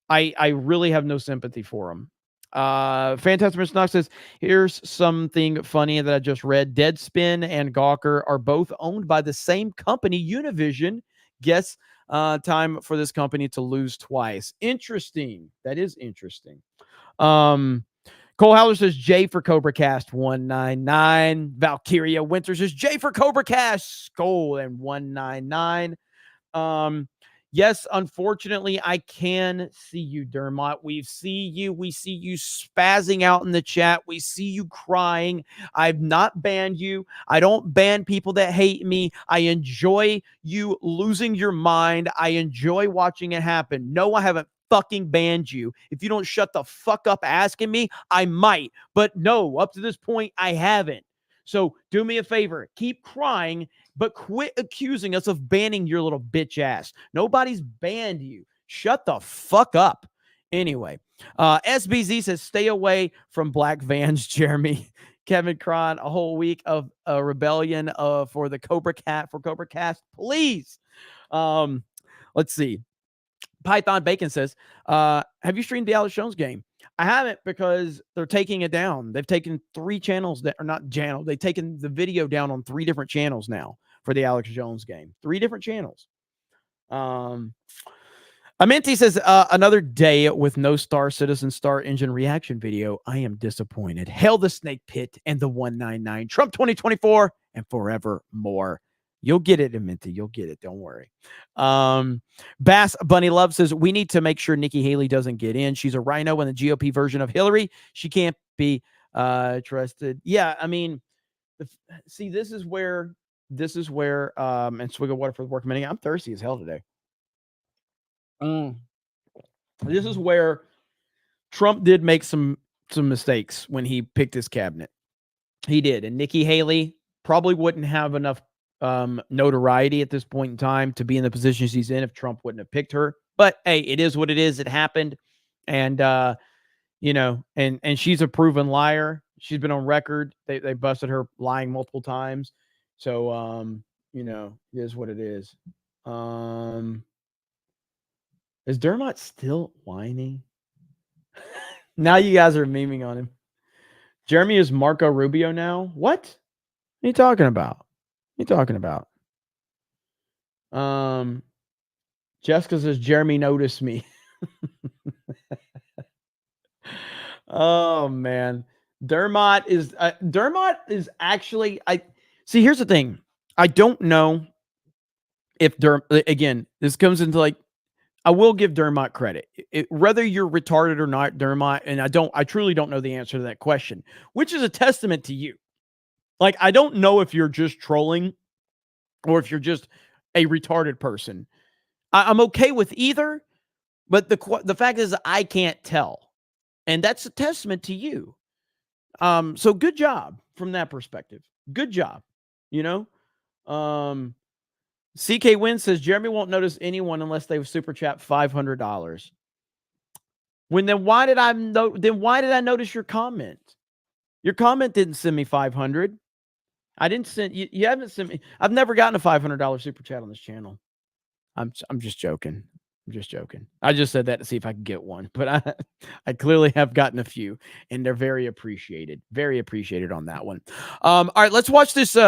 I really have no sympathy for them. Fantastic Mr. Knox says, here's something funny that I just read. Deadspin and Gawker are both owned by the same company, Univision. Guess time for this company to lose twice. Interesting. That is interesting. Cole Howler says J for CobraCast 199. Valkyria Winter says J for CobraCast Skull and 199. Yes, unfortunately, I can see you, Dermot. We see you spazzing out in the chat. We see you crying. I've not banned you. I don't ban people that hate me. I enjoy you losing your mind. I enjoy watching it happen. No, I haven't fucking banned you. If you don't shut the fuck up asking me, I might. But no, up to this point, I haven't. So do me a favor. Keep crying, but quit accusing us of banning your little bitch ass. Nobody's banned you. Shut the fuck up. Anyway, SBZ says, stay away from black vans, Jeremy. Kevin Cron, a whole week of rebellion for the CobraCast, please. Let's see. Python Bacon says, have you streamed the Alex Jones game? I haven't, because they're taking it down. They've taken 3 channels that are not channel. They've taken the video down on 3 different channels now for the Alex Jones game. 3 different channels. Amenti says, another day with no Star Citizen Star Engine reaction video. I am disappointed. Hail the Snake Pit and the 199. Trump 2024 and forevermore. You'll get it, Amenti. You'll get it. Don't worry. Bass Bunny Love says, we need to make sure Nikki Haley doesn't get in. She's a rhino in the GOP version of Hillary. She can't be trusted. Yeah, I mean, see, this is where, and swig of water for the work minute. I'm thirsty as hell today. This is where Trump did make some mistakes when he picked his cabinet. He did. And Nikki Haley probably wouldn't have enough notoriety at this point in time to be in the position she's in if Trump wouldn't have picked her. But hey, it is what it is. It happened. And, and she's a proven liar. She's been on record. They busted her lying multiple times. So, you know, it is what it is. Is Dermot still whining? Now you guys are memeing on him. Jeremy is Marco Rubio now. What? What are you talking about? What are you talking about? Jessica says Jeremy noticed me. Oh man. Dermot is actually see, here's the thing. I don't know if again, this comes into like, I will give Dermot credit. Whether you're retarded or not, Dermot, and I truly don't know the answer to that question, which is a testament to you. Like, I don't know if you're just trolling or if you're just a retarded person. I'm okay with either, but the fact is I can't tell. And that's a testament to you. So good job from that perspective. Good job. You know? CK Win says Jeremy won't notice anyone unless they super chat $500. Then why did I notice your comment? Your comment didn't send me 500. I didn't send you haven't sent me. I've never gotten a $500 super chat on this channel. I'm just joking. I'm just joking. I just said that to see if I could get one, but I clearly have gotten a few, and they're very appreciated. Very appreciated on that one. All right, let's watch this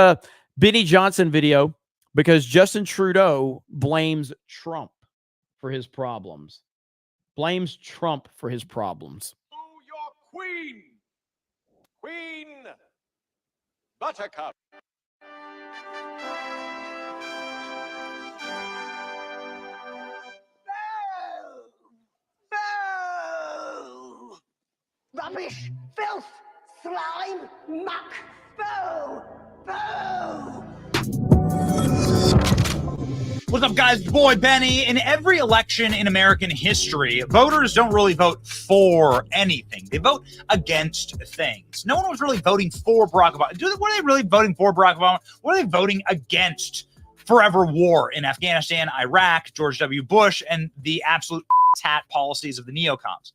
Benny Johnson video because Justin Trudeau blames Trump for his problems. Blames Trump for his problems. Queen Buttercup. Rubbish, filth, slime, muck, boo, boo. What's up, guys? Your boy Benny. In every election in American history, voters don't really vote for anything. They vote against things. No one was really voting for Barack Obama. What are they really voting for Barack Obama? What are they voting against? Forever war in Afghanistan, Iraq, George W. Bush, and the absolute hat policies of the neocons.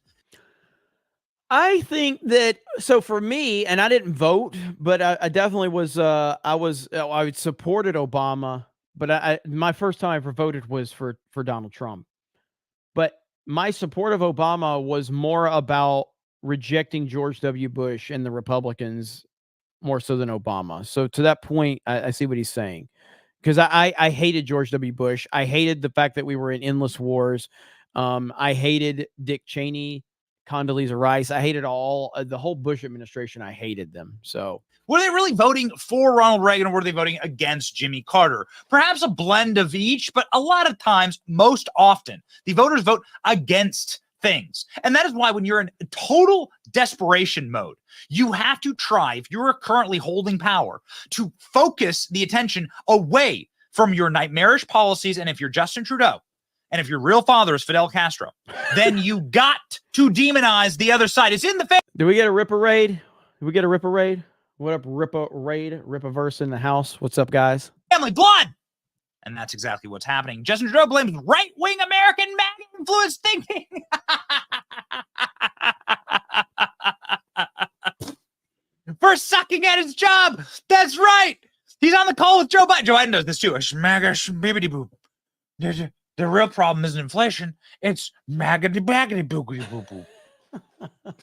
I think that, so for me, and I didn't vote, but I definitely was, I supported Obama, but my first time I ever voted was for Donald Trump. But my support of Obama was more about rejecting George W. Bush and the Republicans more so than Obama. So to that point, I see what he's saying. Because I hated George W. Bush. I hated the fact that we were in endless wars. I hated Dick Cheney, Condoleezza Rice. I hated all the whole Bush administration. I hated them. So were they really voting for Ronald Reagan, or were they voting against Jimmy Carter? Perhaps a blend of each, but a lot of times, most often, the voters vote against things. And that is why when you're in total desperation mode, you have to try, if you're currently holding power, to focus the attention away from your nightmarish policies. And if you're Justin Trudeau, and if your real father is Fidel Castro, then you got to demonize the other side. It's in the face. Do we get a Ripper raid? Do we get a Ripper raid? What up, Ripper raid? Ripperverse in the house. What's up, guys? Family blood. And that's exactly what's happening. Justin Trudeau blames right-wing American MAGA influence thinking. For sucking at his job. That's right. He's on the call with Joe Biden. Joe Biden does this too. MAGA bibbity boop. The real problem isn't inflation. It's MAGA baggity boogity boo boo.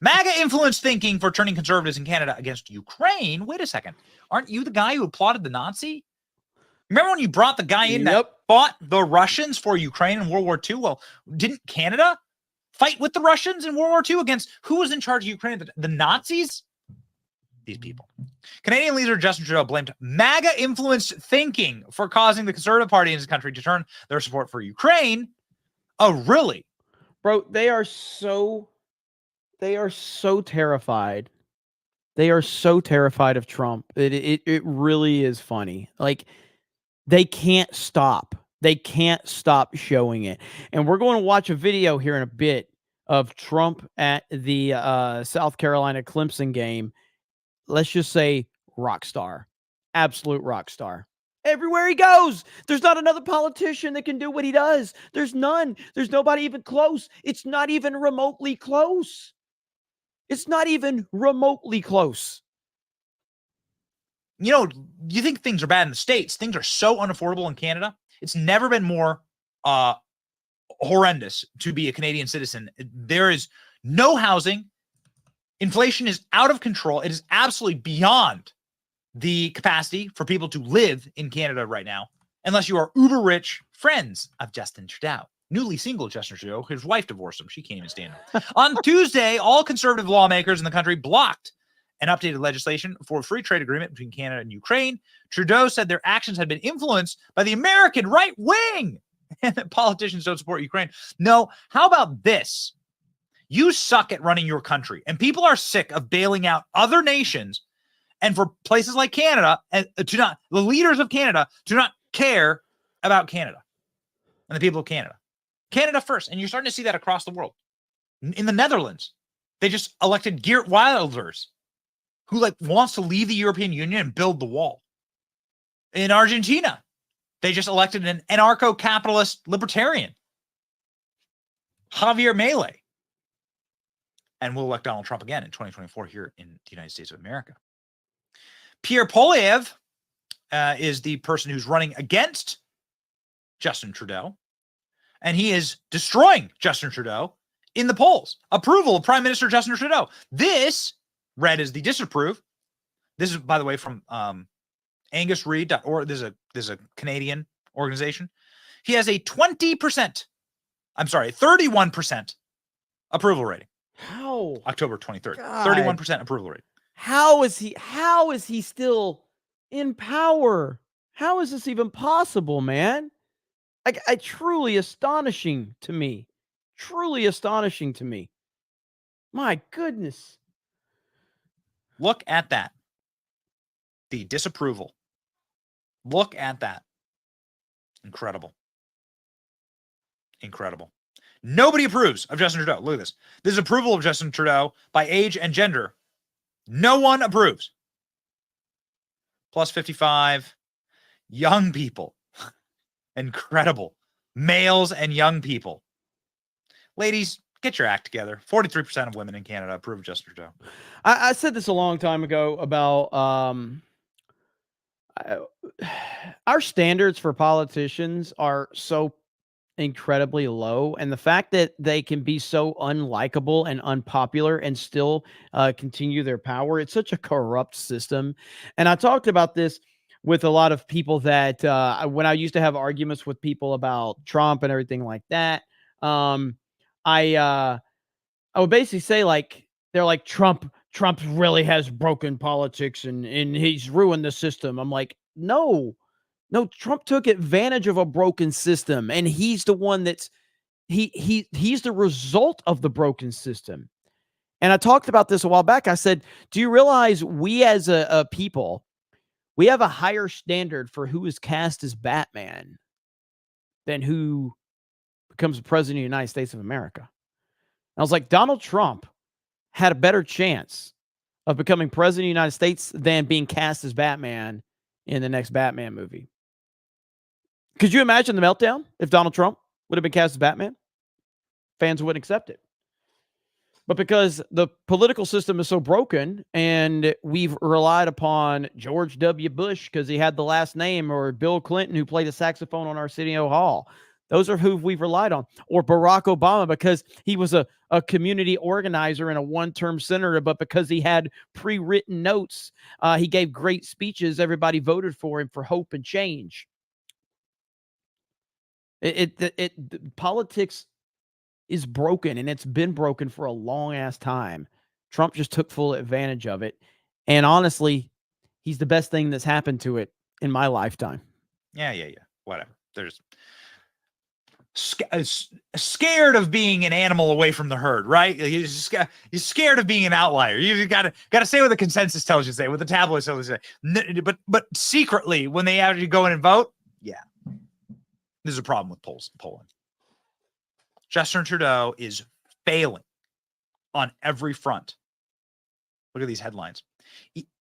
MAGA influence thinking for turning conservatives in Canada against Ukraine. Wait a second. Aren't you the guy who applauded the Nazi? Remember when you brought the guy in that fought the Russians for Ukraine in World War II? Well, didn't Canada fight with the Russians in World War II against who was in charge of Ukraine? The Nazis? These people. Canadian leader Justin Trudeau blamed MAGA-influenced thinking for causing the Conservative Party in his country to turn their support for Ukraine. Oh, really? Bro, they are so terrified. They are so terrified of Trump. It really is funny. Like, they can't stop. They can't stop showing it. And we're going to watch a video here in a bit of Trump at the South Carolina Clemson game. Let's just say rock star. Absolute rock star. Everywhere he goes, there's not another politician that can do what he does. There's none. There's nobody even close. It's not even remotely close. It's not even remotely close. You know, you think things are bad in the States. Things are so unaffordable in Canada. It's never been more horrendous to be a Canadian citizen. There is no housing. Inflation is out of control. It is absolutely beyond the capacity for people to live in Canada right now, unless you are uber rich friends of Justin Trudeau. Newly single Justin Trudeau, his wife divorced him. She can't even stand him. On Tuesday, all conservative lawmakers in the country blocked an updated legislation for a free trade agreement between Canada and Ukraine. Trudeau said their actions had been influenced by the American right wing and that politicians don't support Ukraine. No, how about this? You suck at running your country, and people are sick of bailing out other nations, and for places like Canada, and the leaders of Canada do not care about Canada and the people of Canada. Canada first, and you're starting to see that across the world. In the Netherlands, they just elected Geert Wilders, who wants to leave the European Union and build the wall. In Argentina, they just elected an anarcho-capitalist libertarian, Javier Milei. And we'll elect Donald Trump again in 2024 here in the United States of America. Pierre Poilievre is the person who's running against Justin Trudeau, and he is destroying Justin Trudeau in the polls. Approval of Prime Minister Justin Trudeau. This read as the disapprove. This is, by the way, from AngusReid.org. This is a Canadian organization. He has a 31% approval rating. How? October 23rd. God. 31% approval rate. How is he still in power? How is this even possible, man? I truly astonishing to me. Truly astonishing to me. My goodness. Look at that. The disapproval. Look at that. Incredible. Incredible. Nobody approves of Justin Trudeau. Look at this. This is approval of Justin Trudeau by age and gender. No one approves. Plus 55. Young people. Incredible. Males and young people. Ladies, get your act together. 43% of women in Canada approve of Justin Trudeau. I said this a long time ago about our standards for politicians are so incredibly low, and the fact that they can be so unlikable and unpopular and still continue their power, it's such a corrupt system. And I talked about this with a lot of people that when I used to have arguments with people about Trump and everything like that, I would basically say, like, they're like, Trump really has broken politics and he's ruined the system. I'm like, no, Trump took advantage of a broken system, and he's the one that's he's the result of the broken system. And I talked about this a while back. I said, do you realize we as a people, we have a higher standard for who is cast as Batman than who becomes the president of the United States of America? I was like, Donald Trump had a better chance of becoming president of the United States than being cast as Batman in the next Batman movie. Could you imagine the meltdown if Donald Trump would have been cast as Batman? Fans wouldn't accept it. But because the political system is so broken, and we've relied upon George W. Bush because he had the last name, or Bill Clinton, who played a saxophone on Arsenio Hall. Those are who we've relied on. Or Barack Obama, because he was a community organizer and a one-term senator, but because he had pre-written notes, he gave great speeches. Everybody voted for him for hope and change. Politics is broken, and it's been broken for a long-ass time. Trump just took full advantage of it. And honestly, he's the best thing that's happened to it in my lifetime. Yeah. Whatever. There's scared of being an animal away from the herd, right? He's scared of being an outlier. You gotta say what the consensus tells you to say, what the tabloids tell you to say. But secretly, when they actually go in and vote, yeah, there's a problem with polling. Justin Trudeau is failing on every front. Look at these headlines.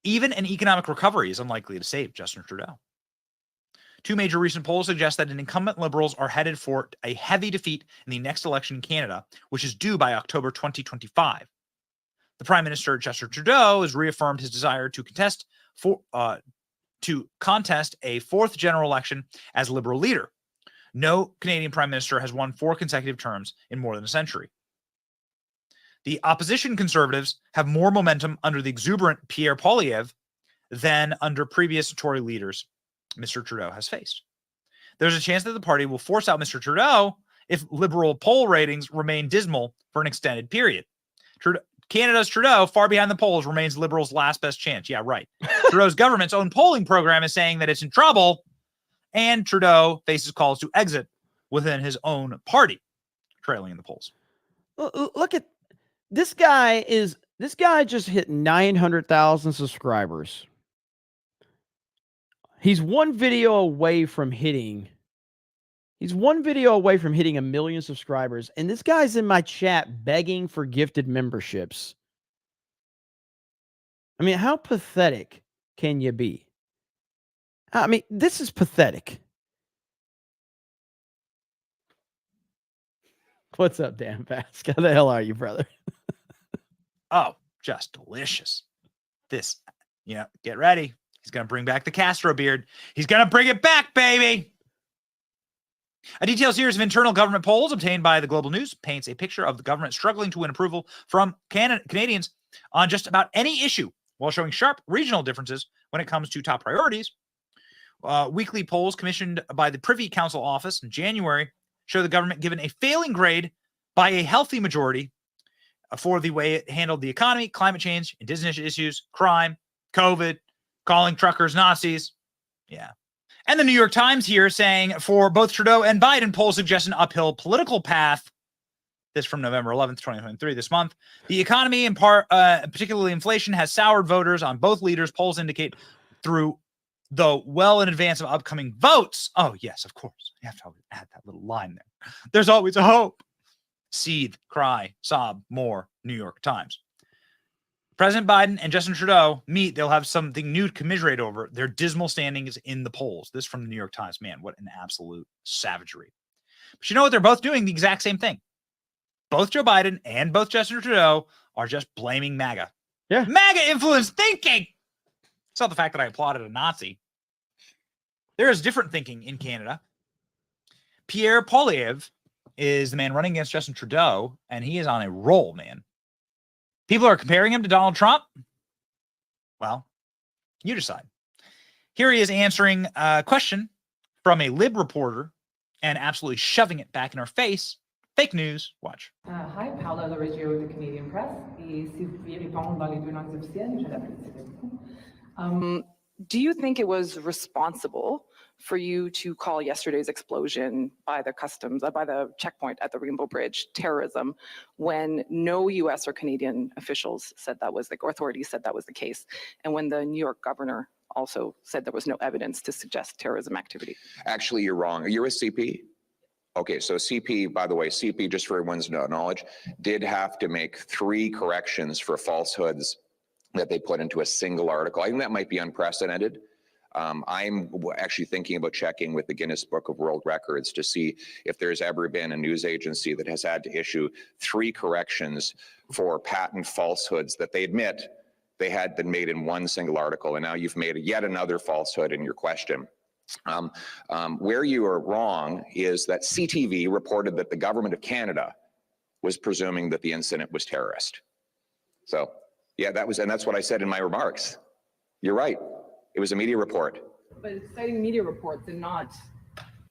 Even an economic recovery is unlikely to save Justin Trudeau. Two major recent polls suggest that incumbent Liberals are headed for a heavy defeat in the next election in Canada, which is due by October 2025. The Prime Minister, Justin Trudeau, has reaffirmed his desire to contest a fourth general election as Liberal leader. No Canadian Prime Minister has won 4 consecutive terms in more than a century. The opposition Conservatives have more momentum under the exuberant Pierre Poilievre than under previous Tory leaders Mr. Trudeau has faced. There's a chance that the party will force out Mr. Trudeau if Liberal poll ratings remain dismal for an extended period. Canada's Trudeau, far behind the polls, remains Liberals' last best chance. Yeah, right. Trudeau's government's own polling program is saying that it's in trouble, and Trudeau faces calls to exit within his own party, trailing in the polls. Look at this guy. This guy just hit 900,000 subscribers. He's one video away from hitting 1 million subscribers. And this guy's in my chat begging for gifted memberships. I mean, how pathetic can you be? I mean, this is pathetic. What's up, Dan Pask? How the hell are you, brother? Oh, just delicious. This, get ready. He's going to bring back the Castro beard. He's going to bring it back, baby. A detailed series of internal government polls obtained by the Global News paints a picture of the government struggling to win approval from Canadians on just about any issue, while showing sharp regional differences when it comes to top priorities. Weekly polls commissioned by the Privy Council office in January show the government given a failing grade by a healthy majority for the way it handled the economy, climate change, indigenous issues, crime, COVID, calling truckers Nazis. Yeah. And the New York Times here saying for both Trudeau and Biden, polls suggest an uphill political path. This from November 11th, 2023, this month. The economy, in part, particularly inflation, has soured voters on both leaders. Polls indicate though well in advance of upcoming votes. Oh, yes, of course. You have to add that little line there. There's always a hope. Seethe, cry, sob, more. New York Times. President Biden and Justin Trudeau meet. They'll have something new to commiserate over. Their dismal standings in the polls. This from the New York Times. Man, what an absolute savagery. But you know what? They're both doing the exact same thing. Both Joe Biden and both Justin Trudeau are just blaming MAGA. Yeah. MAGA influenced thinking. It's not the fact that I applauded a Nazi. There is different thinking in Canada. Pierre Poilievre is the man running against Justin Trudeau, and he is on a roll, man. People are comparing him to Donald Trump. Well, you decide. Here he is answering a question from a Lib reporter and absolutely shoving it back in our face. Fake news. Watch. Hi, Paula Loreggio with the Canadian Press. Et si vous pouviez répondre dans les 2 langues officielles, je l'apprécierais beaucoup. Do you think it was responsible for you to call yesterday's explosion by the checkpoint at the Rainbow Bridge terrorism when no U.S. or Canadian officials said that was or authorities said that was the case, and when the New York governor also said there was no evidence to suggest terrorism activity? Actually, you're wrong. You're a CP? Okay, so CP, by the way, CP, just for everyone's knowledge, did have to make 3 corrections for falsehoods that they put into a single article. I think that might be unprecedented. I'm actually thinking about checking with the Guinness Book of World Records to see if there's ever been a news agency that has had to issue 3 corrections for patent falsehoods that they admit they had been made in one single article, and now you've made yet another falsehood in your question. Where you are wrong is that CTV reported that the government of Canada was presuming that the incident was terrorist. So, yeah, that's what I said in my remarks. You're right. It was a media report. But it's citing media reports and not.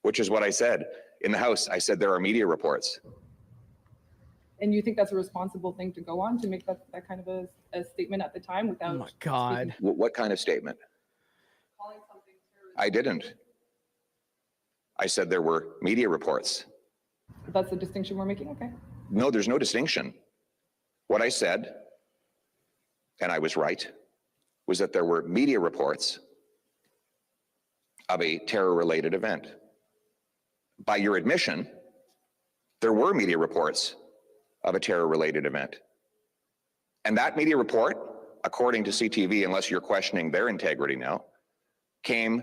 Which is what I said in the House. I said there are media reports. And you think that's a responsible thing to go on to make that kind of a statement at the time without? Oh my God. What kind of statement? Calling something terrorist. I didn't. I said there were media reports. That's the distinction we're making? Okay. No, there's no distinction. What I said, and I was right, was that there were media reports of a terror-related event. By your admission, there were media reports of a terror-related event. And that media report, according to CTV, unless you're questioning their integrity now, came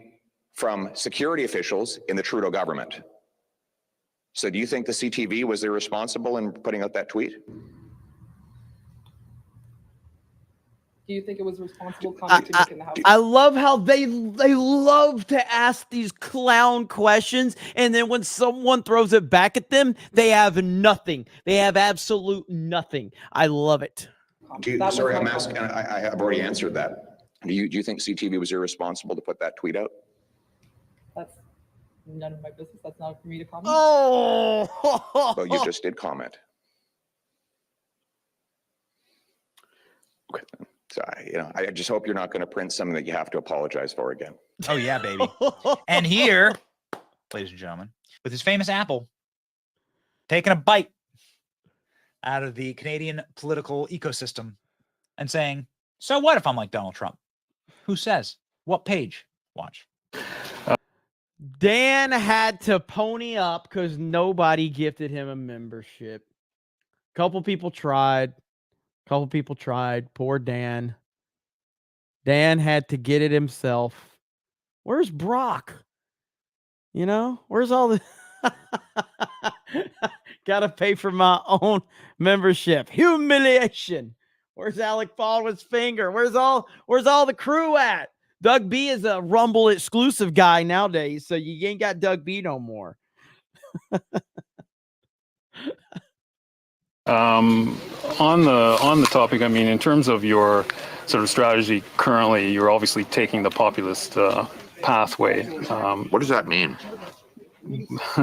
from security officials in the Trudeau government. So do you think the CTV was irresponsible in putting out that tweet? Do you think it was responsible conduct to make in the House? I love how they love to ask these clown questions, and then when someone throws it back at them, they have nothing. They have absolute nothing. I love it. Sorry, I'm asking. I've already answered that. Do you think CTV was irresponsible to put that tweet out? That's none of my business. That's not for me to comment. Oh, Well, you just did comment. Okay. So, I just hope you're not going to print something that you have to apologize for again. Oh yeah, baby. And here, ladies and gentlemen, with his famous apple, taking a bite out of the Canadian political ecosystem and saying, so what if I'm like Donald Trump? Who says? What page? Watch. Dan had to pony up because nobody gifted him a membership. Couple people tried. Poor Dan. Dan had to get it himself. Where's Brock? Where's all the... Gotta pay for my own membership. Humiliation. Where's Alec Baldwin's finger? Where's all the crew at? Doug B is a Rumble exclusive guy nowadays, so you ain't got Doug B no more. On the topic, I mean, in terms of your sort of strategy currently, you're obviously taking the populist pathway. What does that mean?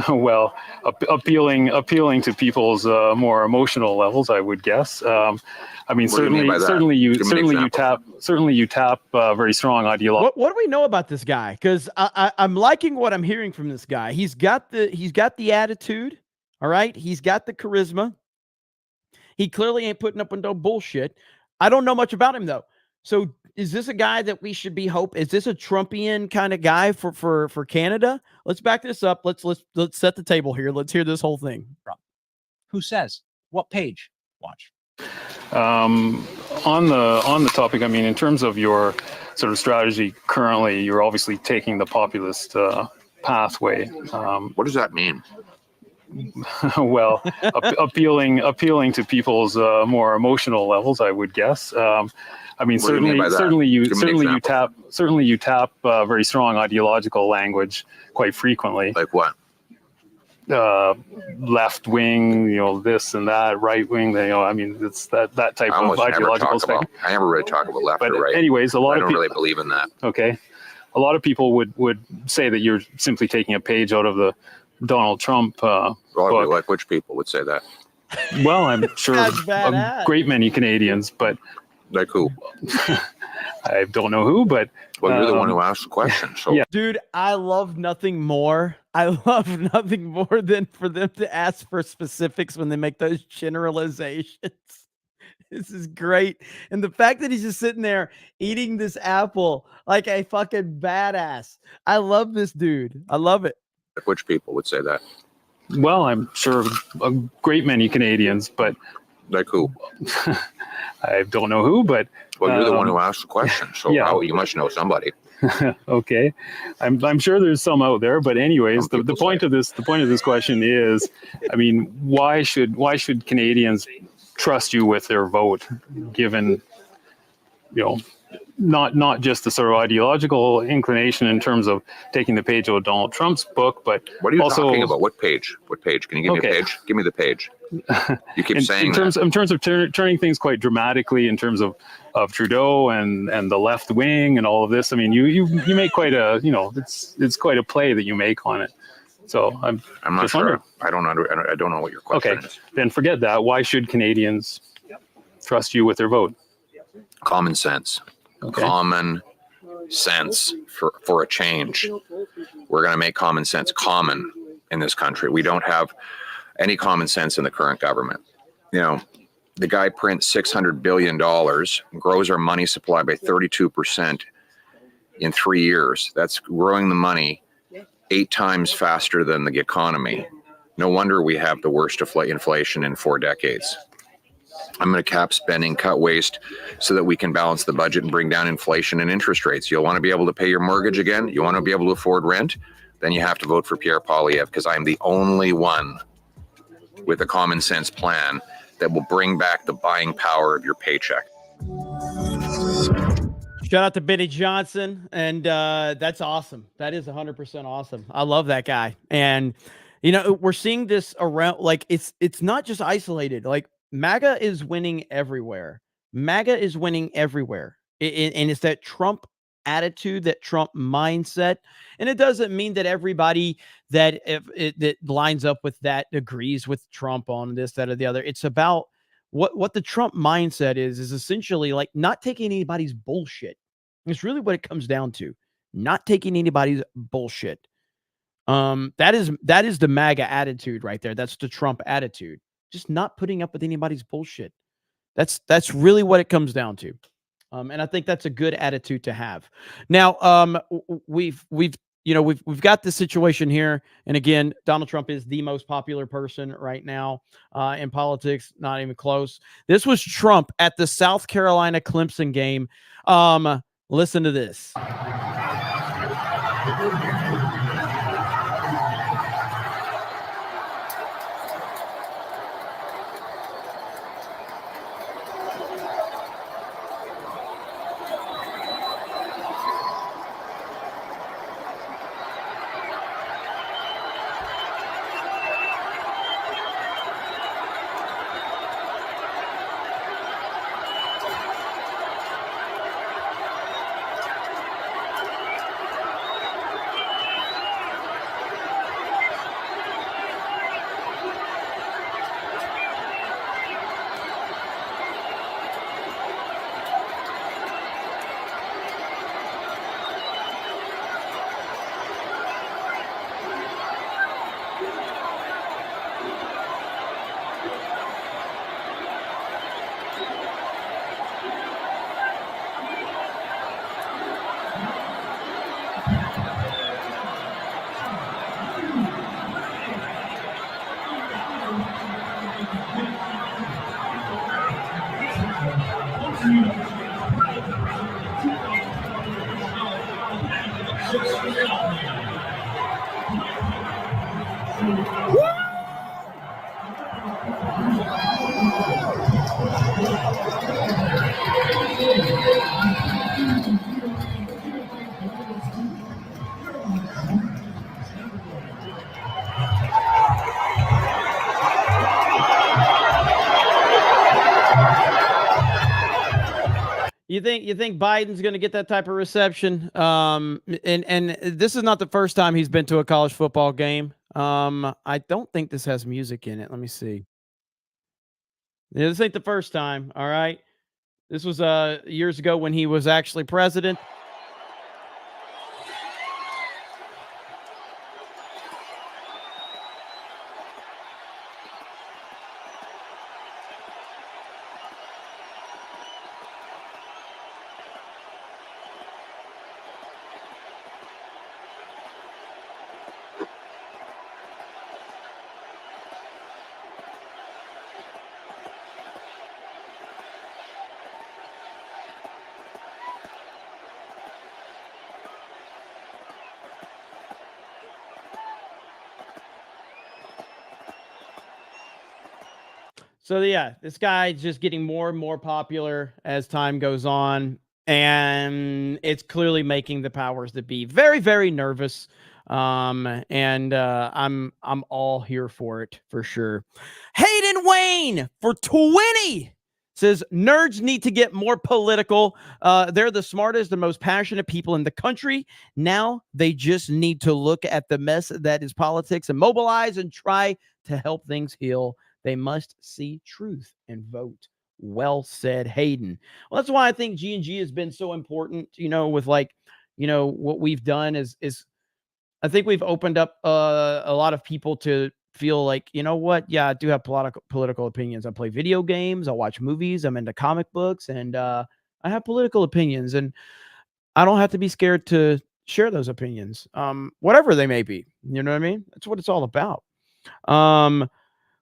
Well, appealing to people's more emotional levels, I would guess. I mean, certainly you tap very strong ideology. What do we know about this guy? Because I'm liking what I'm hearing from this guy. He's got the attitude. All right, he's got the charisma. He clearly ain't putting up with no bullshit. I don't know much about him though. So is this a guy that we should be Is this a Trumpian kind of guy for Canada? Let's back this up. Let's set the table here. Let's hear this whole thing. Who says? What page? Watch. On the topic, I mean, in terms of your sort of strategy currently, you're obviously taking the populist pathway. What does that mean? Well, appealing to people's more emotional levels, I would guess. I mean, certainly you tap very strong ideological language quite frequently. Like what? Left wing, this and that, right wing. I mean, it's that type of ideological spectrum. I never really talk about left but or right. Anyways, I don't really believe in that. Okay, a lot of people would say that you're simply taking a page out of the Donald Trump book. Like which people would say that? Well, I'm sure a great many Canadians, but like who? I don't know who, but well, you're the one who asked the question. So yeah. Dude, I love nothing more. Than for them to ask for specifics when they make those generalizations. This is great. And the fact that he's just sitting there eating this apple like a fucking badass. I love this dude. I love it. Which people would say that? Well, I'm sure a great many Canadians, but like who? I don't know who, but well, you're the one who asked the question, so yeah. You must know somebody. Okay, I'm sure there's some out there, but anyways, the point of this question is, I mean, why should Canadians trust you with their vote, given not just the sort of ideological inclination in terms of taking the page of Donald Trump's book, but what are you also talking about? What page? Can you give me a page? Give me the page. You keep saying in terms of turning things quite dramatically in terms of Trudeau and the left wing and all of this. I mean, you make quite a it's quite a play that you make on it. So I'm not sure. Wondering. I don't know what your question is. Then forget that. Why should Canadians trust you with their vote? Common sense. Okay. Common sense for a change. We're going to make common sense common in this country. We don't have any common sense in the current government. The guy prints $600 billion, grows our money supply by 32% in 3 years. That's growing the money 8 times faster than the economy. No wonder we have the worst inflation in 4 decades. I'm going to cap spending, cut waste so that we can balance the budget and bring down inflation and interest rates. You'll want to be able to pay your mortgage again? You want to be able to afford rent? Then you have to vote for Pierre Poilievre, because I'm the only one with a common sense plan that will bring back the buying power of your paycheck. Shout out to Benny Johnson. And that's awesome. That is 100% awesome. I love that guy. And, we're seeing this around, like, it's not just isolated. Like, MAGA is winning everywhere. MAGA is winning everywhere. And it's that Trump attitude, that Trump mindset. And it doesn't mean that everybody that lines up with that agrees with Trump on this, that, or the other. It's about what the Trump mindset is essentially like not taking anybody's bullshit. It's really what it comes down to. Not taking anybody's bullshit. That is the MAGA attitude right there. That's the Trump attitude. Just not putting up with anybody's bullshit. That's really what it comes down to. And I think that's a good attitude to have. Now, we've got this situation here, and again, Donald Trump is the most popular person right now in politics. Not even close. This was Trump at the South Carolina Clemson game. Listen to this. You think Biden's going to get that type of reception? And this is not the first time he's been to a college football game. I don't think this has music in it. Let me see. Yeah, this ain't the first time. All right. This was years ago when he was actually president. So yeah, this guy's just getting more and more popular as time goes on, and it's clearly making the powers that be very, very nervous. I'm all here for it for sure. Hayden Wayne for 20 says nerds need to get more political. They're the smartest and most passionate people in the country. Now they just need to look at the mess that is politics and mobilize and try to help things heal. They must see truth and vote. Well said, Hayden. Well, that's why I think G&G has been so important, with what we've done is I think we've opened up a lot of people to feel like, yeah, I do have political opinions. I play video games. I watch movies. I'm into comic books, and I have political opinions, and I don't have to be scared to share those opinions, whatever they may be. You know what I mean? That's what it's all about.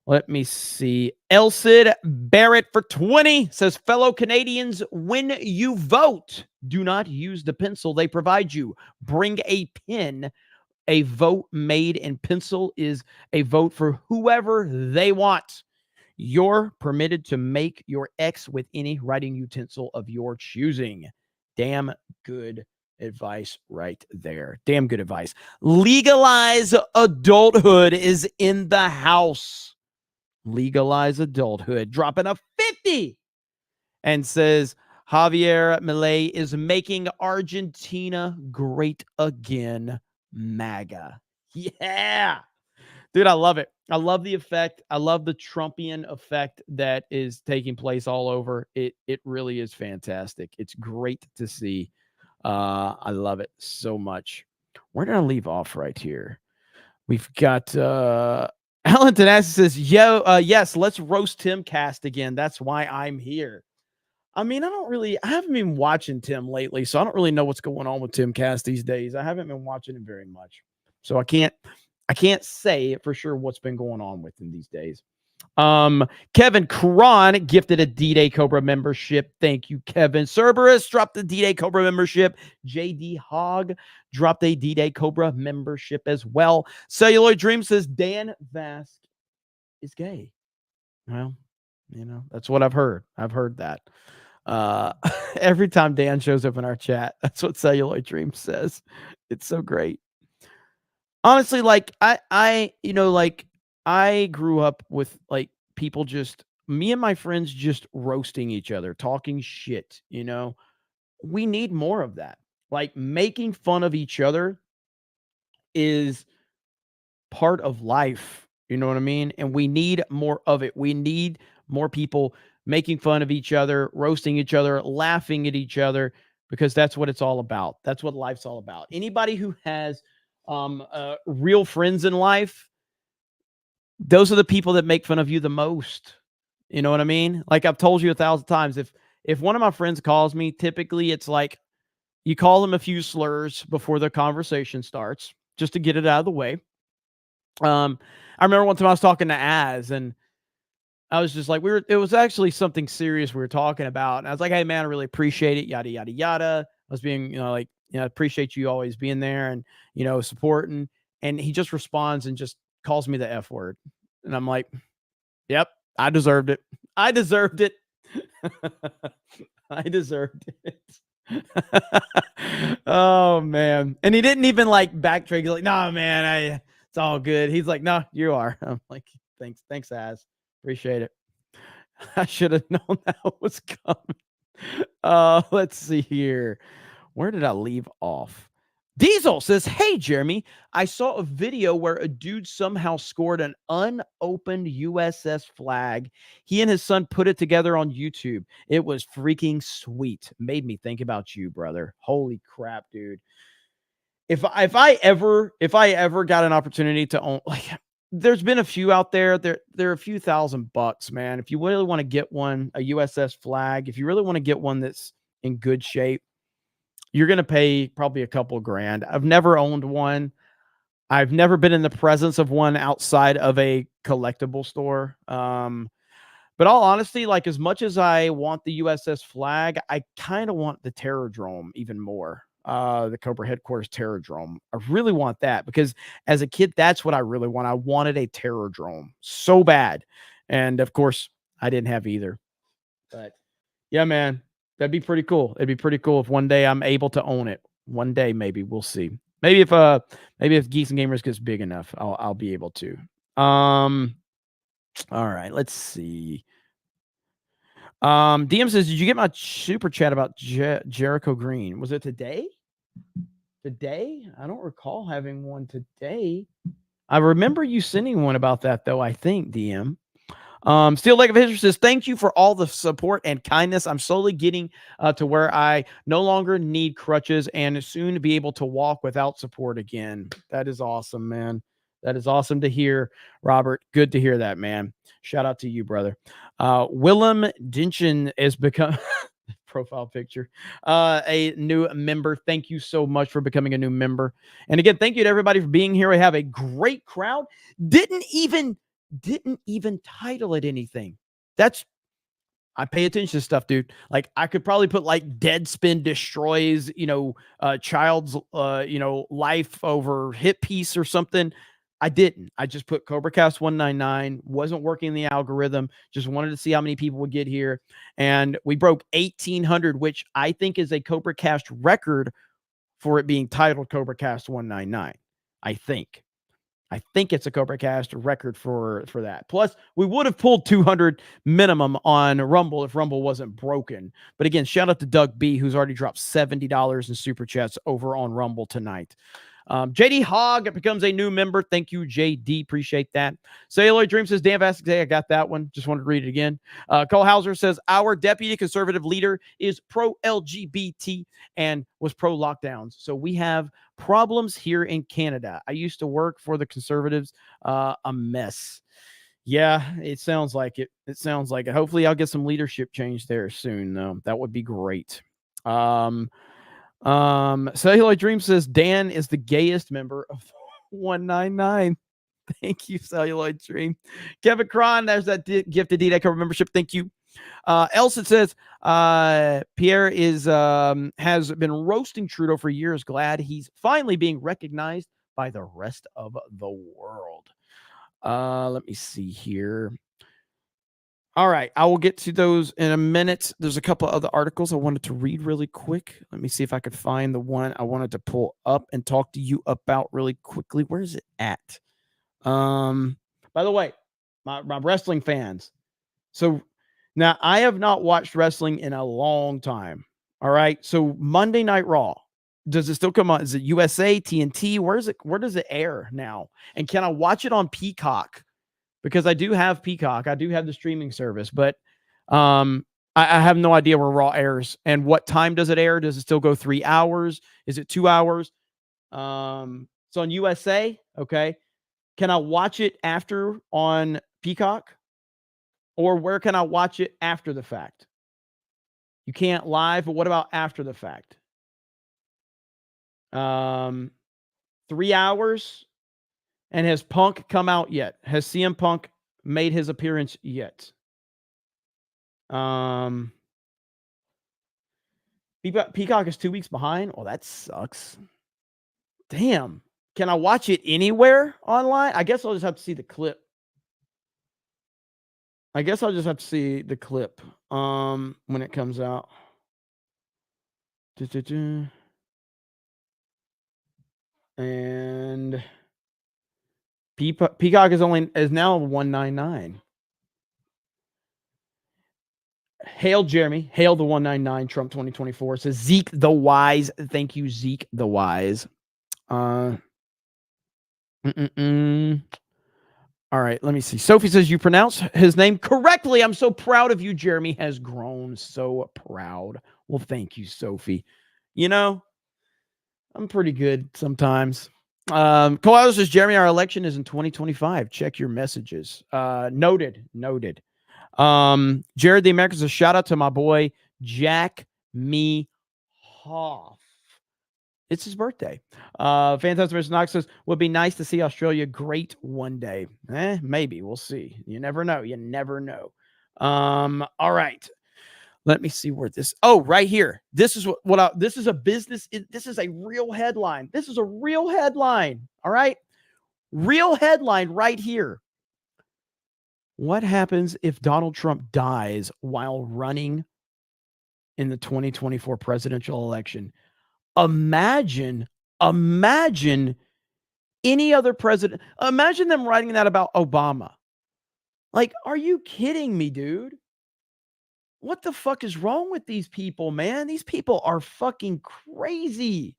Let me see. Elsid Barrett for 20 says, fellow Canadians, when you vote, do not use the pencil they provide you. Bring a pen. A vote made in pencil is a vote for whoever they want. You're permitted to make your X with any writing utensil of your choosing. Damn good advice right there. Damn good advice. Legalize adulthood is in the house. Legalize adulthood. Dropping a 50 and says Javier Milei is making Argentina great again. MAGA. Yeah. Dude, I love it. I love the effect. I love the Trumpian effect that is taking place all over. It really is fantastic. It's great to see. I love it so much. Where did I leave off right here? We've got Alan Tanassi says, yes, let's roast Tim Cast again. That's why I'm here. I mean, I haven't been watching Tim lately, so I don't really know what's going on with Tim Cast these days. I haven't been watching him very much. So I can't say for sure what's been going on with him these days. Kevin Cron gifted a D-Day Cobra membership. Thank you, Kevin. Cerberus dropped the D-Day Cobra membership. JD Hogg dropped a D-Day Cobra membership as well. Celluloid Dream says Dan Vask is gay. Well, that's what I've heard. I've heard that. Every time Dan shows up in our chat, that's what Celluloid Dream says. It's so great. Honestly, like I grew up with like people me and my friends just roasting each other, talking shit, We need more of that. Like making fun of each other is part of life. You know what I mean? And we need more of it. We need more people making fun of each other, roasting each other, laughing at each other, because that's what it's all about. That's what life's all about. Anybody who has real friends in life, those are the people that make fun of you the most. You know what I mean? Like I've told you 1,000 times, if one of my friends calls me, typically it's like you call them a few slurs before the conversation starts just to get it out of the way. I remember one time I was talking to Az, and I was just like, it was actually something serious we were talking about. And I was like, hey man, I really appreciate it. Yada, yada, yada. I was being, I appreciate you always being there and, supporting. And he just responds and just calls me the F word. And I'm like, yep, I deserved it. I deserved it. I deserved it. Oh man. And he didn't even like backtrack. He's like, nah, man, it's all good. He's like, no, you are. I'm like, thanks, Az. Appreciate it. I should have known that was coming. Let's see here. Where did I leave off? Diesel says, hey, Jeremy, I saw a video where a dude somehow scored an unopened USS flag. He and his son put it together on YouTube. It was freaking sweet. Made me think about you, brother. Holy crap, dude. If I ever got an opportunity to own, like, there's been a few out there. There are a few $1,000, man. If you really want to get one, a USS flag, if you really want to get one that's in good shape, you're going to pay probably a couple grand. I've never owned one. I've never been in the presence of one outside of a collectible store. But all honesty, like as much as I want the USS flag, I kind of want the Terrordrome even more. The Cobra headquarters Terrordrome. I really want that because as a kid, that's what I really want. I wanted a Terrordrome so bad. And of course, I didn't have either. But yeah, man, that'd be pretty cool. It'd be pretty cool if one day I'm able to own it. One day, maybe we'll see. Maybe if Geeks and Gamers gets big enough, I'll be able to. All right, let's see. DM says, did you get my super chat about Jericho Green? Was it today? Today? I don't recall having one today. I remember you sending one about that, though, I think, DM. Steel Lake of History says, thank you for all the support and kindness. I'm slowly getting to where I no longer need crutches and soon to be able to walk without support again. That is awesome, man. That is awesome to hear, Robert. Good to hear that, man. Shout out to you, brother. Willem Dinchin has become profile picture, a new member. Thank you so much for becoming a new member. And again, thank you to everybody for being here. We have a great crowd. Didn't even title it anything. I pay attention to stuff, dude. Like I could probably put like Deadspin destroys, child's, life over hit piece or something. I didn't. I just put CobraCast 199. Wasn't working in the algorithm. Just wanted to see how many people would get here. And we broke 1,800, which I think is a CobraCast record for it being titled CobraCast 199. I think it's a CobraCast record for that. Plus, we would have pulled 200 minimum on Rumble if Rumble wasn't broken. But again, shout out to Doug B, who's already dropped $70 in super chats over on Rumble tonight. JD Hogg becomes a new member. Thank you, JD. Appreciate that. Celluloid Dream says, Dan Vasek, I got that one. Just wanted to read it again. Cole Hauser says, our deputy conservative leader is pro-LGBT and was pro-lockdowns. So we have problems here in Canada. I used to work for the conservatives. A mess. Yeah, it sounds like it. It sounds like it. Hopefully I'll get some leadership change there soon, though. That would be great. Celluloid Dream says Dan is the gayest member of 199. Thank you, Celluloid Dream. Kevin Cron, there's that gifted D-Day cover membership. Thank you. Elson says Pierre is has been roasting Trudeau for years. Glad he's finally being recognized by the rest of the world. Let me see here. All right, I will get to those in a minute. There's a couple other articles I wanted to read really quick. Let me see if I could find the one I wanted to pull up and talk to you about really quickly. Where is it at? By the way, my wrestling fans. So now I have not watched wrestling in a long time. All right. So Monday Night Raw, does it still come on? Is it USA, TNT? Where does it air now? And can I watch it on Peacock? Because I do have Peacock. I do have the streaming service, but I have no idea where Raw airs and what time does it air? Does it still go 3 hours? Is it 2 hours? So on USA, okay. Can I watch it after on Peacock? Or where can I watch it after the fact? You can't live, but what about after the fact? 3 hours. And has Punk come out yet? Has CM Punk made his appearance yet? Peacock is 2 weeks behind. Oh, that sucks. Damn. Can I watch it anywhere online? I guess I'll just have to see the clip. When it comes out. And Peacock is now 199. Hail Jeremy. Hail the 199 Trump 2024. Says Zeke the Wise. Thank you, Zeke the Wise. All right, let me see. Sophie says you pronounce his name correctly. I'm so proud of you. Jeremy has grown. So proud. Well, thank you, Sophie. You know, I'm pretty good sometimes. Cole says, Jeremy, our election is in 2025. Check your messages. Noted. Jared the American says, shout out to my boy, Jack Me Hoff. It's his birthday. Fantastic Mr. Knox says, would be nice to see Australia great one day. Maybe. We'll see. You never know. All right. Let me see where this. Oh, right here. This is this is a business. This is a real headline. All right. Real headline right here. What happens if Donald Trump dies while running in the 2024 presidential election? Imagine any other president. Imagine them writing that about Obama. Like, are you kidding me, dude? What the fuck is wrong with these people, man? These people are fucking crazy.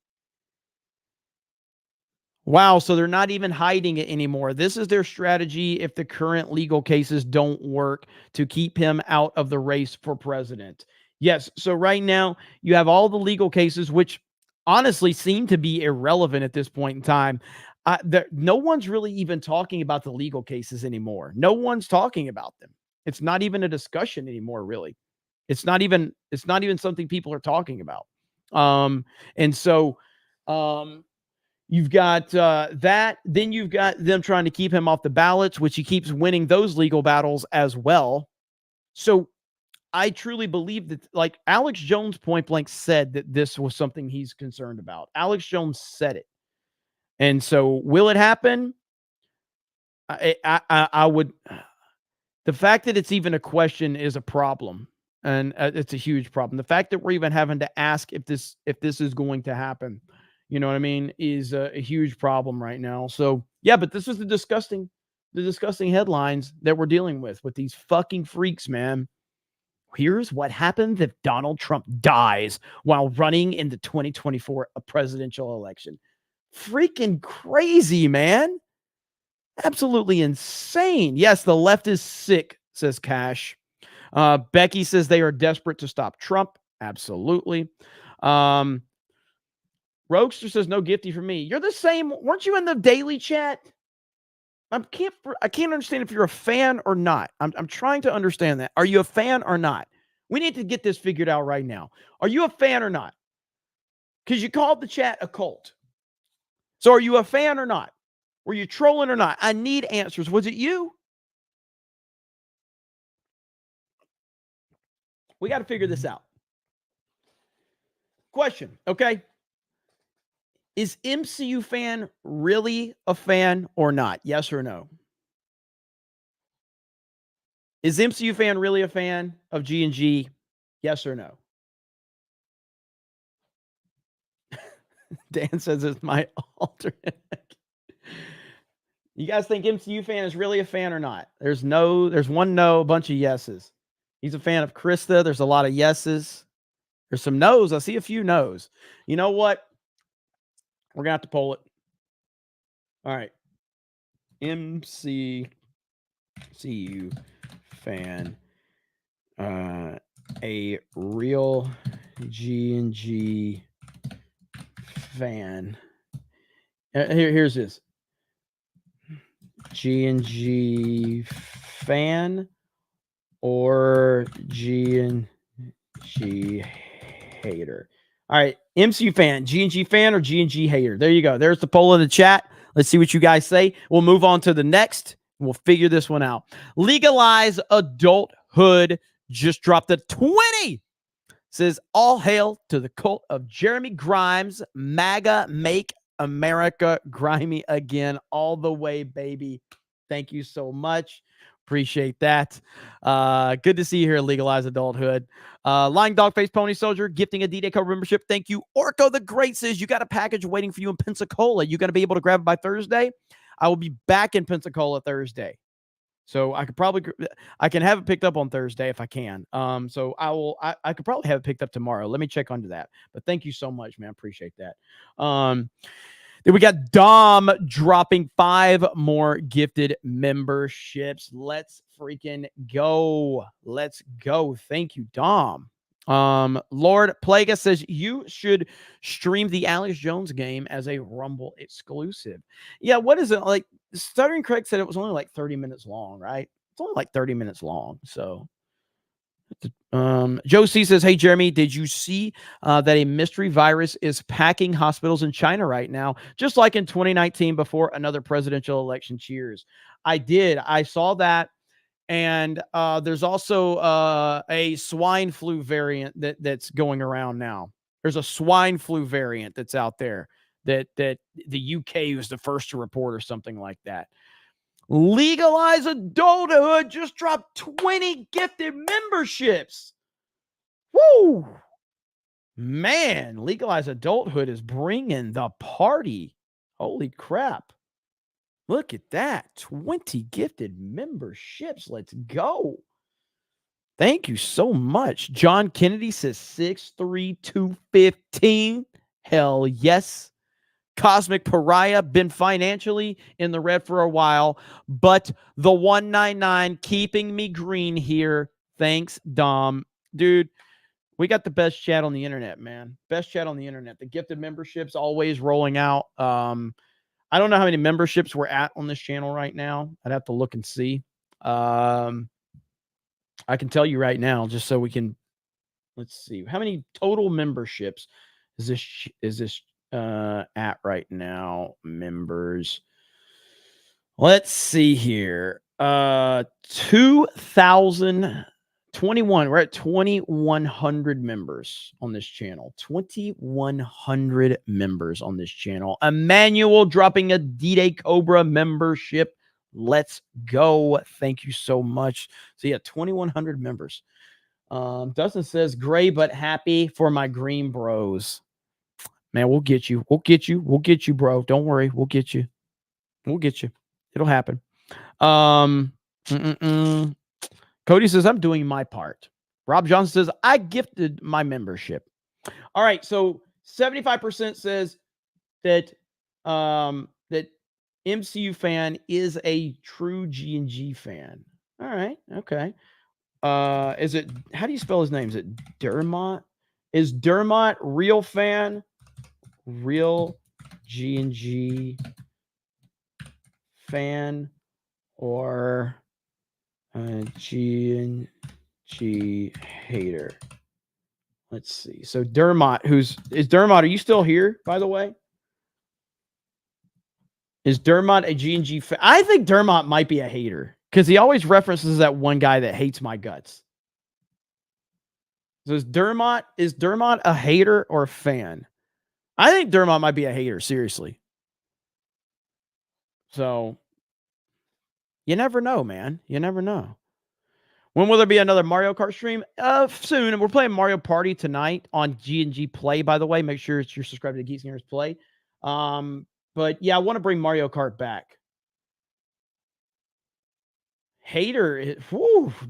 Wow, so they're not even hiding it anymore. This is their strategy if the current legal cases don't work to keep him out of the race for president. Yes, so right now you have all the legal cases, which honestly seem to be irrelevant at this point in time. No one's really even talking about the legal cases anymore. No one's talking about them. It's not even a discussion anymore, really. It's not even something people are talking about. And so you've got that. Then you've got them trying to keep him off the ballots, which he keeps winning those legal battles as well. So I truly believe that, like, Alex Jones point blank said that this was something he's concerned about. Alex Jones said it. And so will it happen? I would. The fact that it's even a question is a problem, and it's a huge problem. The fact that we're even having to ask if this is going to happen, you know what I mean, is a huge problem right now. So yeah, but this is the disgusting headlines that we're dealing with these fucking freaks, man. Here's what happens if Donald Trump dies while running in the 2024 presidential election. Freaking crazy, man. Absolutely insane. Yes, the left is sick, says Cash. Becky says they are desperate to stop Trump. Absolutely. Roguester says no gifty for me. You're the same. Weren't you in the daily chat? I can't understand if you're a fan or not. I'm trying to understand that. Are you a fan or not? We need to get this figured out right now. Are you a fan or not? Because you called the chat a cult. So are you a fan or not? Were you trolling or not? I need answers. Was it you? We got to figure this out. Question, okay? Is MCU fan really a fan or not? Yes or no? Is MCU fan really a fan of G&G? Yes or no? Dan says it's my alternate. You guys think MCU fan is really a fan or not? There's one no, a bunch of yeses. He's a fan of Krista. There's a lot of yeses. There's some no's. I see a few no's. You know what? We're going to have to poll it. All right. MCU fan. A real G&G fan. Here's this. G&G fan or G&G hater. All right, MCU fan, G&G fan or G&G hater. There you go. There's the poll in the chat. Let's see what you guys say. We'll move on to the next. We'll figure this one out. Legalize adulthood just dropped a 20. Says all hail to the cult of Jeremy Grimes. MAGA make America grimy again all the way, baby. Thank you so much. Appreciate that. Good to see you here at Legalize Adulthood. Lying Dog Face Pony Soldier gifting a D-Day Cobra membership. Thank you. Orko the Great says you got a package waiting for you in Pensacola. You going to be able to grab it by Thursday? I will be back in Pensacola Thursday. So I can have it picked up on Thursday if I can. So I could probably have it picked up tomorrow. Let me check onto that. But thank you so much, man. Appreciate that. Then we got Dom dropping 5 more gifted memberships. Let's freaking go. Let's go. Thank you, Dom. Lord Plaga says you should stream the Alex Jones game as a Rumble exclusive. Yeah, what is it like? Stuttering Craig said it was only like 30 minutes long, right? It's only like 30 minutes long. So Joe C says, hey, Jeremy, did you see that a mystery virus is packing hospitals in China right now, just like in 2019 before another presidential election? Cheers. I did. I saw that. And there's also a swine flu variant that's going around now. There's a swine flu variant that's out there that the UK was the first to report or something like that. Legalize Adulthood just dropped 20 gifted memberships. Woo! Man, Legalize Adulthood is bringing the party. Holy crap. Look at that. 20 gifted memberships. Let's go. Thank you so much. John Kennedy says 63215. Hell yes. Cosmic Pariah, been financially in the red for a while, but the 199 keeping me green here. Thanks, Dom. Dude, we got the best chat on the internet, man. Best chat on the internet. The gifted memberships always rolling out. I don't know how many memberships we're at on this channel right now. I'd have to look and see. I can tell you right now, just so we can, let's see. How many total memberships is this at right now? Members. Let's see here. 2021. We're at 2,100 members on this channel. 2,100 members on this channel. Emmanuel dropping a D-Day Cobra membership. Let's go. Thank you so much. So yeah, 2,100 members. Dustin says, gray but happy for my green bros. Man, we'll get you. We'll get you. We'll get you, bro. Don't worry. We'll get you. We'll get you. It'll happen. Cody says, I'm doing my part. Rob Johnson says, I gifted my membership. All right. So 75% says that that MCU fan is a true G&G fan. All right. Okay. Is it, how do you spell his name? Is it Dermot? Is Dermot real fan? Real G&G fan or G&G hater? Let's see. So Dermot, is Dermot, are you still here, by the way? Is Dermot a G&G fan? I think Dermot might be a hater because he always references that one guy that hates my guts. So is Dermot a hater or a fan? I think Dermot might be a hater, seriously. So you never know, man. You never know. When will there be another Mario Kart stream? Soon. We're playing Mario Party tonight on G&G Play, by the way. Make sure you're subscribed to Geeks and Gamers Play. But yeah, I want to bring Mario Kart back. Hater,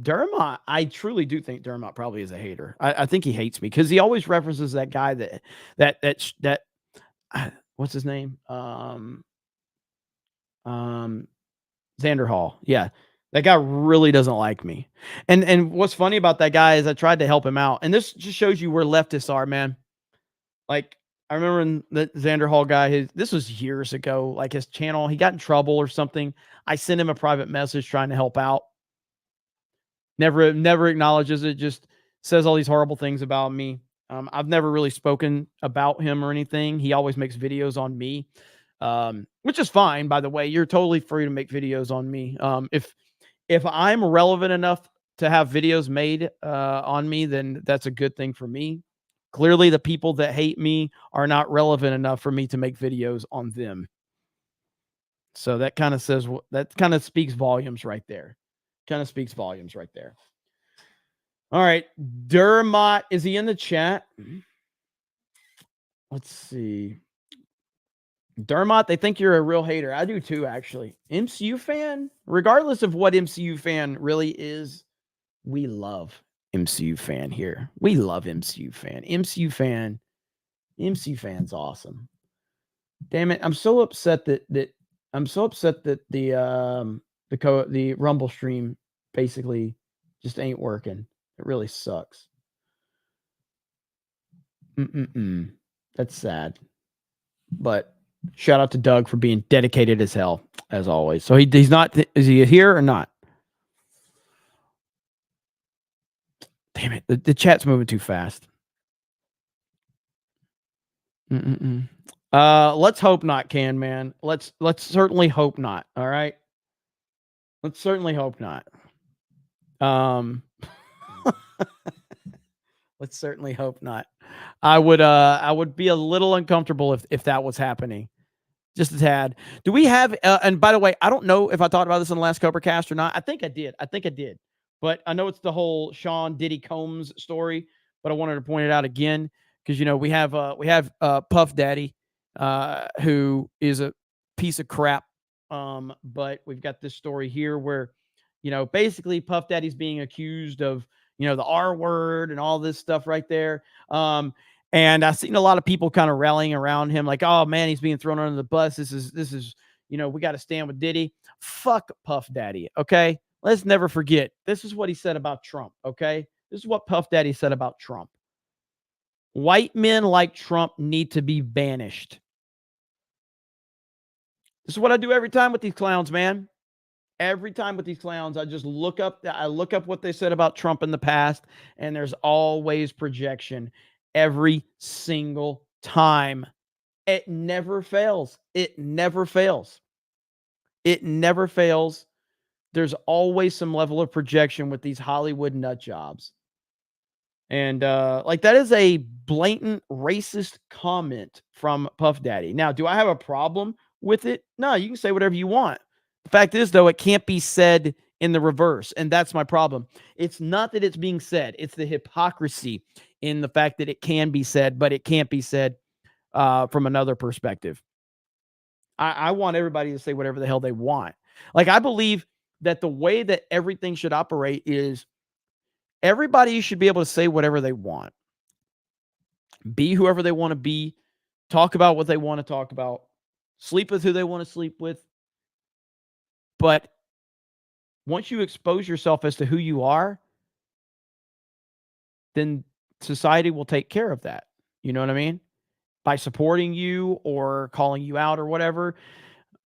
Dermot. I truly do think Dermot probably is a hater. I think he hates me because he always references that guy that what's his name? Xander Hall. Yeah. That guy really doesn't like me. And what's funny about that guy is I tried to help him out. And this just shows you where leftists are, man. Like, I remember the Xander Hall guy, this was years ago, like his channel, he got in trouble or something. I sent him a private message trying to help out. Never acknowledges it, just says all these horrible things about me. I've never really spoken about him or anything. He always makes videos on me, which is fine, by the way. You're totally free to make videos on me. If I'm relevant enough to have videos made on me, then that's a good thing for me. Clearly, the people that hate me are not relevant enough for me to make videos on them. So that kind of speaks volumes right there. Kind of speaks volumes right there. All right. Dermot, is he in the chat? Let's see. Dermot, they think you're a real hater. I do too, actually. MCU fan? Regardless of what MCU fan really is, we love MCU fan here. We love MCU fan. MCU fan's awesome. Damn it. I'm so upset that the Rumble stream basically just ain't working. It really sucks. That's sad. But shout out to Doug for being dedicated as hell, as always. So he's not, is he here or not? Damn it. The chat's moving too fast. Let's hope not, Can Man. Let's certainly hope not. All right. Let's certainly hope not. Let's certainly hope not. I would be a little uncomfortable if that was happening. Just a tad. Do we have, and by the way, I don't know if I talked about this in the last CobraCast or not. I think I did. But I know it's the whole Sean Diddy Combs story, but I wanted to point it out again because, we have Puff Daddy, who is a piece of crap. But we've got this story here where, basically Puff Daddy's being accused of, the R word and all this stuff right there. And I've seen a lot of people kind of rallying around him like, oh man, he's being thrown under the bus. This is, we got to stand with Diddy. Fuck Puff Daddy. Okay. Let's never forget. This is what he said about Trump. Okay. This is what Puff Daddy said about Trump. White men like Trump need to be banished. This is what I do every time with these clowns, man. Every time with these clowns, I just look up what they said about Trump in the past, and there's always projection every single time. It never fails. It never fails. It never fails. There's always some level of projection with these Hollywood nut jobs. And that is a blatant racist comment from Puff Daddy. Now, do I have a problem with it? No, you can say whatever you want. The fact is, though, it can't be said in the reverse, and that's my problem. It's not that it's being said. It's the hypocrisy in the fact that it can be said, but it can't be said from another perspective. I want everybody to say whatever the hell they want. Like, I believe that the way that everything should operate is everybody should be able to say whatever they want, be whoever they want to be, talk about what they want to talk about, sleep with who they want to sleep with. But once you expose yourself as to who you are, then society will take care of that. You know what I mean? By supporting you or calling you out or whatever.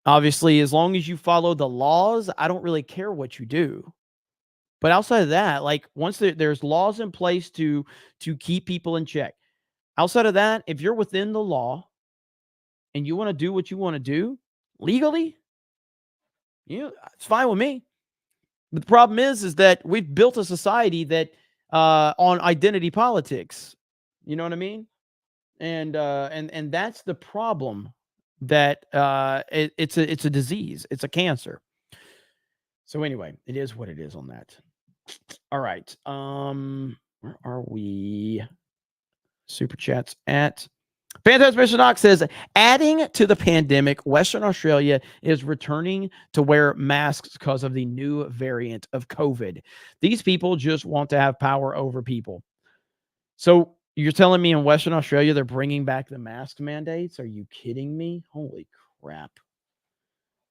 Obviously, as long as you follow the laws, I don't really care what you do. But outside of that, like once there's laws in place to keep people in check. Outside of that, if you're within the law and you want to do what you want to do legally, it's fine with me. But the problem is that we've built a society that on identity politics. You know what I mean? And that's the problem. That it's a disease. It's a cancer. So anyway, it is what it is on that. All right. Where are we? Super chats at Fantastic Mr. Knox says, adding to the pandemic, Western Australia is returning to wear masks because of the new variant of COVID. These people just want to have power over people. So you're telling me in Western Australia they're bringing back the mask mandates? Are you kidding me? Holy crap.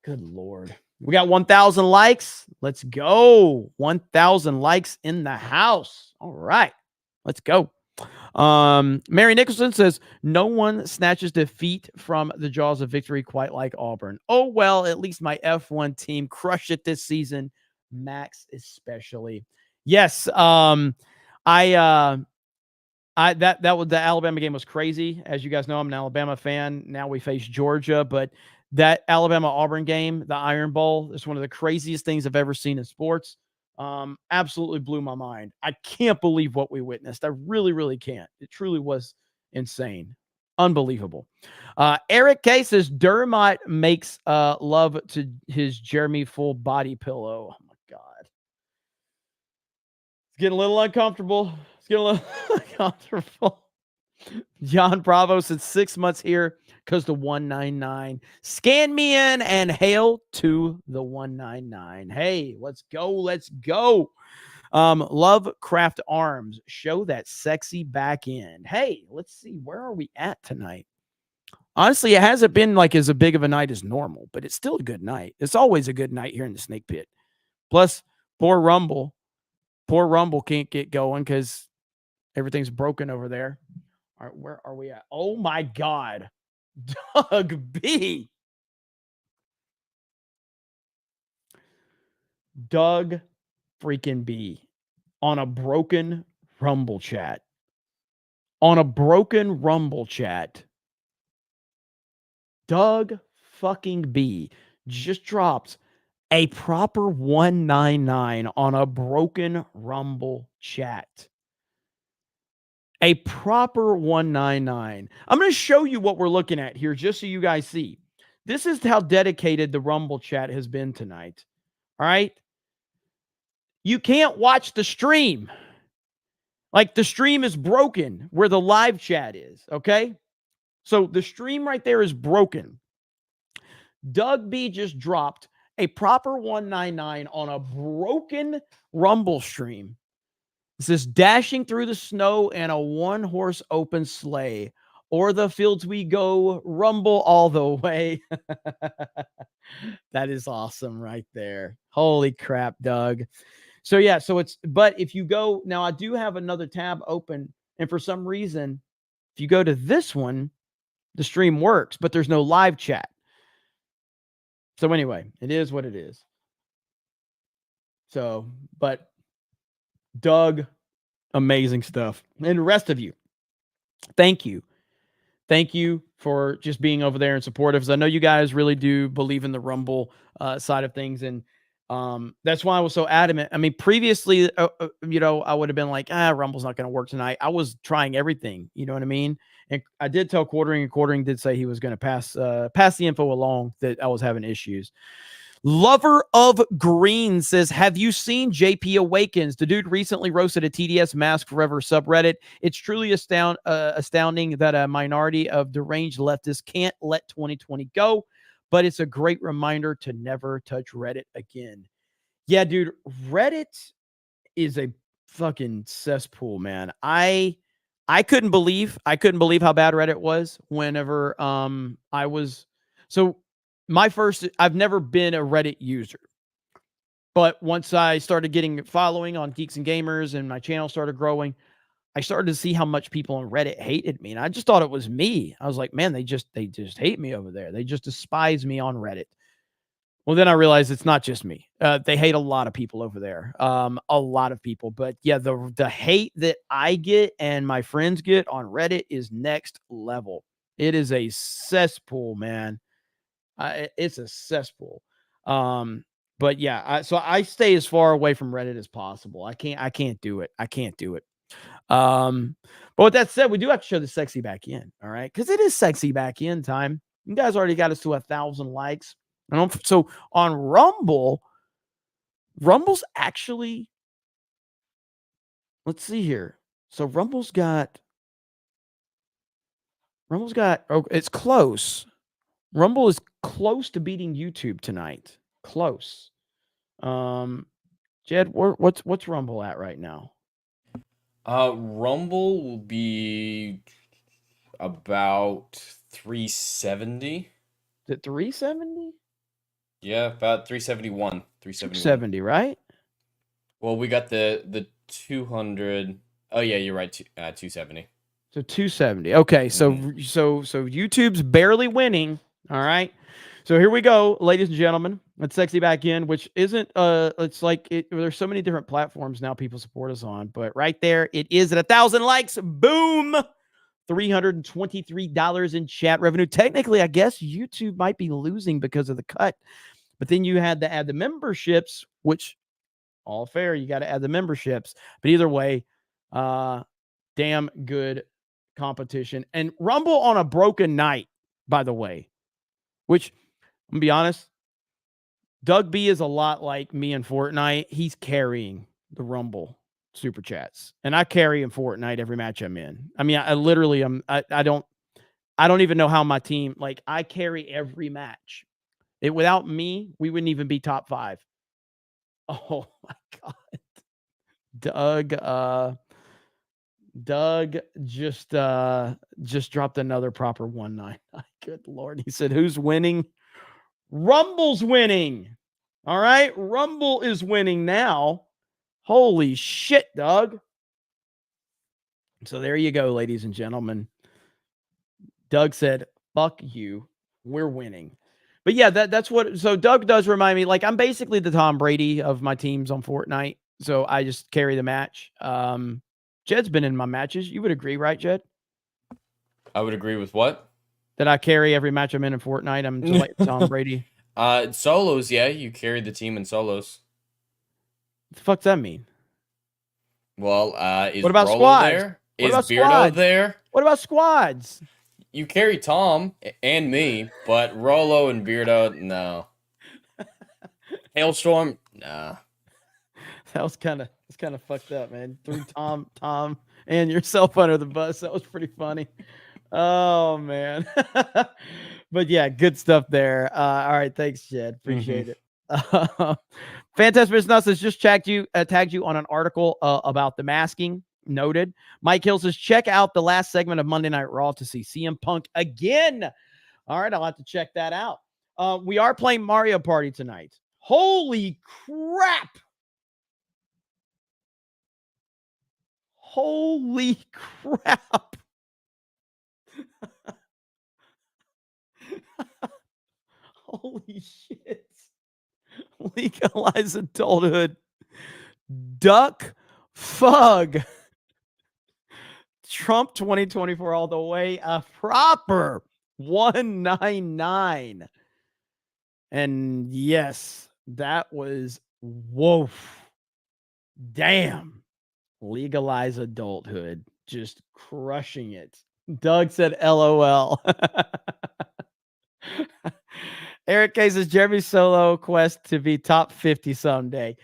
Good Lord. We got 1,000 likes. Let's go. 1,000 likes in the house. All right. Let's go. Mary Nicholson says, no one snatches defeat from the jaws of victory quite like Auburn. Oh, well, at least my F1 team crushed it this season. Max especially. Yes. That was the Alabama game was crazy. As you guys know, I'm an Alabama fan. Now we face Georgia, but that Alabama-Auburn game, the Iron Bowl, is one of the craziest things I've ever seen in sports. Absolutely blew my mind. I can't believe what we witnessed. I really, really can't. It truly was insane. Unbelievable. Eric K says Dermot makes love to his Jeremy full body pillow. Oh my God. It's getting a little uncomfortable. It's getting a little uncomfortable. John Bravo said 6 months here because the 199. Scan me in and hail to the 199. Hey, let's go. Let's go. Lovecraft Arms, show that sexy back end. Hey, let's see. Where are we at tonight? Honestly, it hasn't been like as big of a night as normal, but it's still a good night. It's always a good night here in the Snake Pit. Plus, poor Rumble can't get going because everything's broken over there. All right, where are we at? Oh my God. Doug B. Doug freaking B. On a broken Rumble chat. On a broken Rumble chat. Doug fucking B just dropped a proper 199 on a broken Rumble chat. A proper 199. I'm going to show you what we're looking at here just so you guys see. This is how dedicated the Rumble chat has been tonight. All right? You can't watch the stream. Like the stream is broken where the live chat is, okay? So the stream right there is broken. Doug B just dropped a proper 199 on a broken Rumble stream. This is dashing through the snow in a one-horse open sleigh. O'er the fields we go, rumble all the way. That is awesome right there. Holy crap, Doug. So yeah, but if you go, now I do have another tab open, and for some reason, if you go to this one, the stream works, but there's no live chat. So anyway, it is what it is. So, but Doug, amazing stuff. And the rest of you, thank you. Thank you for just being over there and supportive. Because I know you guys really do believe in the Rumble side of things. And that's why I was so adamant. I mean, previously, I would have been like, Rumble's not going to work tonight. I was trying everything. You know what I mean? And I did tell Quartering, and Quartering did say he was going to pass the info along that I was having issues. Lover of Green says, have you seen JP Awakens? The dude recently roasted a TDS Mask Forever subreddit. It's truly astounding that a minority of deranged leftists can't let 2020 go, but it's a great reminder to never touch Reddit again. Yeah, dude, Reddit is a fucking cesspool, man. I couldn't believe how bad Reddit was whenever I was I've never been a Reddit user. But once I started getting following on Geeks and Gamers and my channel started growing, I started to see how much people on Reddit hated me. And I just thought it was me. I was like, man, they just hate me over there. They just despise me on Reddit. Well, then I realized it's not just me. They hate a lot of people over there. A lot of people. But yeah, the hate that I get and my friends get on Reddit is next level. It is a cesspool, man. It's a cesspool. But yeah, so I stay as far away from Reddit as possible. I can't do it. But with that said, we do have to show the sexy back in. All right. Cause it is sexy back in time. You guys already got us to 1,000 likes. So on Rumble's actually, let's see here. So Rumble's got, it's close. Rumble is close to beating YouTube tonight. Close. Jed, what's Rumble at right now? Rumble will be about 370. Is it 370? Yeah, about 371. 370, right? Well, we got the 200. Oh yeah, you're right. 270. So 270. Okay, so YouTube's barely winning. All right. So here we go, ladies and gentlemen. Let's sexy back in, which isn't it's like there's so many different platforms now people support us on, but right there it is at 1,000 likes. Boom. $323 in chat revenue. Technically, I guess YouTube might be losing because of the cut. But then you had to add the memberships, which all fair, you got to add the memberships. But either way, damn good competition. And Rumble on a broken night, by the way, which I'm gonna be honest, Doug B is a lot like me in Fortnite. He's carrying the Rumble super chats, and I carry in Fortnite every match I'm in. I mean, I literally am. I don't even know how my team, like, I carry every match. Without me, we wouldn't even be top 5. Oh my God, Doug just dropped another proper 199. Good Lord. He said, who's winning? Rumble's winning. All right. Rumble is winning now. Holy shit, Doug. So there you go, ladies and gentlemen. Doug said, fuck you. We're winning. But yeah, that's what. So Doug does remind me, like, I'm basically the Tom Brady of my teams on Fortnite. So I just carry the match. Jed's been in my matches. You would agree, right, Jed? I would agree with what? That I carry every match I'm in Fortnite. I'm just like Tom Brady. Solos, yeah, you carried the team in solos. What the fuck's that mean? Well, is what about Rolo squads? there? What is about Beardo squads? there? What about squads? You carry Tom and me, but Rolo and Beardo, no. Hailstorm, nah. That was kind of fucked up, man. Threw Tom, and yourself under the bus. That was pretty funny. Oh man. But yeah, good stuff there. All right, thanks, Jed. Appreciate it. Fantastic Business has just tagged you on an article about the masking. Noted. Mike Hill says, check out the last segment of Monday Night Raw to see CM Punk again. All right, I'll have to check that out. We are playing Mario Party tonight. Holy crap. Holy crap. Holy shit. Legalize adulthood. Duck Fug. Trump 2024 all the way. A proper 199. And yes, that was whoa. Damn. Legalize adulthood. Just crushing it. Doug said LOL. Eric K says Jeremy's solo quest to be top 50 someday.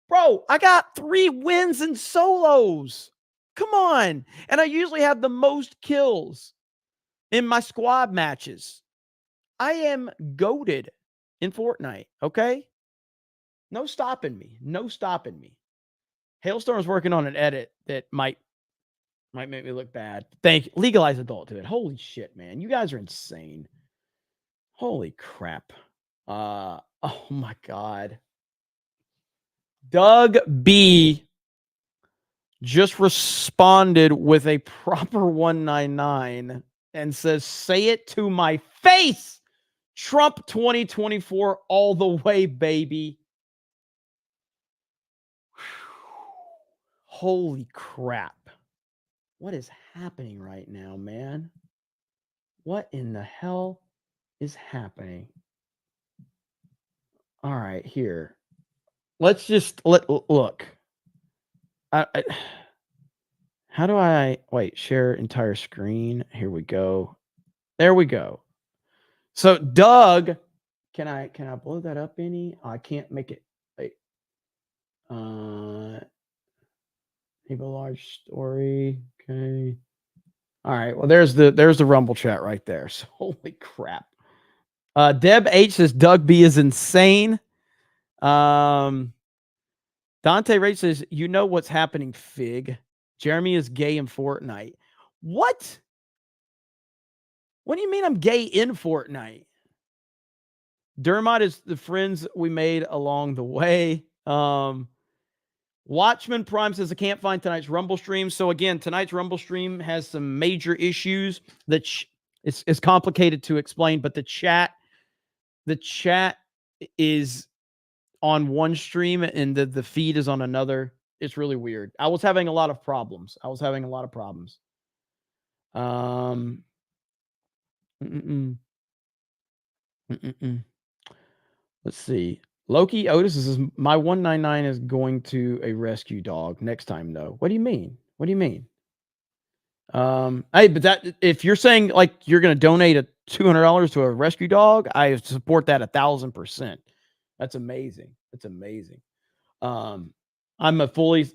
Bro, I got 3 wins in solos. Come on. And I usually have the most kills in my squad matches. I am goated in Fortnite, okay? No stopping me. No stopping me. Hailstorm's working on an edit that might make me look bad. Thank you. Legalize adulthood. Holy shit, man. You guys are insane. Holy crap. Oh my God. Doug B just responded with a proper 199 and says, say it to my face. Trump 2024 all the way, baby. Holy crap. What is happening right now, man? What in the hell is happening? All right, here. Let's just look. How do I share entire screen? Here we go. There we go. So Doug, can I blow that up any? Oh, I can't make it. Wait. Have a large story. Okay. All right. Well, there's the Rumble chat right there. So holy crap. Deb H says Doug B is insane. Dante Rage says, you know what's happening, Fig. Jeremy is gay in Fortnite. What? What do you mean I'm gay in Fortnite? Dermot is the friends we made along the way. Watchman Prime says, I can't find tonight's Rumble stream. So again, tonight's Rumble stream has some major issues that it's complicated to explain, but the chat is on one stream and the feed is on another. It's really weird. I was having a lot of problems. Let's see. Loki Otis says, my 199 is going to a rescue dog next time, though. What do you mean? Hey, but that if you're saying like you're going to donate $200 to a rescue dog, I support that 1,000%. That's amazing. I'm a fully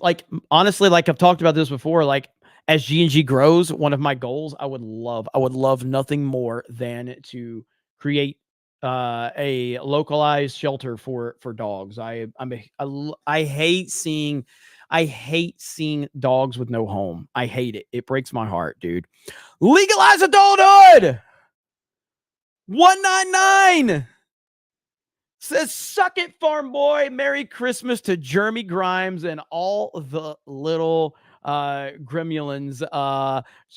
honestly, like I've talked about this before, like as G&G grows, one of my goals, I would love nothing more than to create a localized shelter for dogs. I hate seeing dogs with no home. I hate it. It breaks my heart, dude. Legalize adulthood. 199 says, suck it, farm boy. Merry Christmas to Jeremy Grimes and all the little gremlins.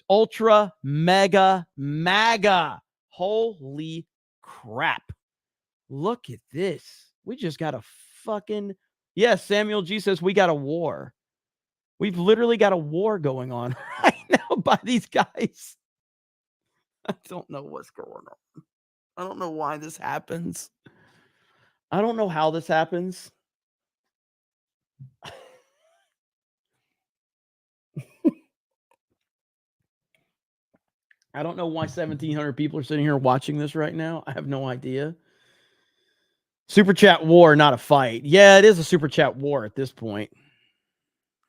Ultra mega maga. Holy crap. Look at this. We just got a fucking... Yes, Samuel G says we got a war. We've literally got a war going on right now by these guys. I don't know what's going on. I don't know why this happens. I don't know how this happens. I don't know why 1,700 people are sitting here watching this right now. I have no idea. Super chat war, not a fight. Yeah, it is a super chat war at this point.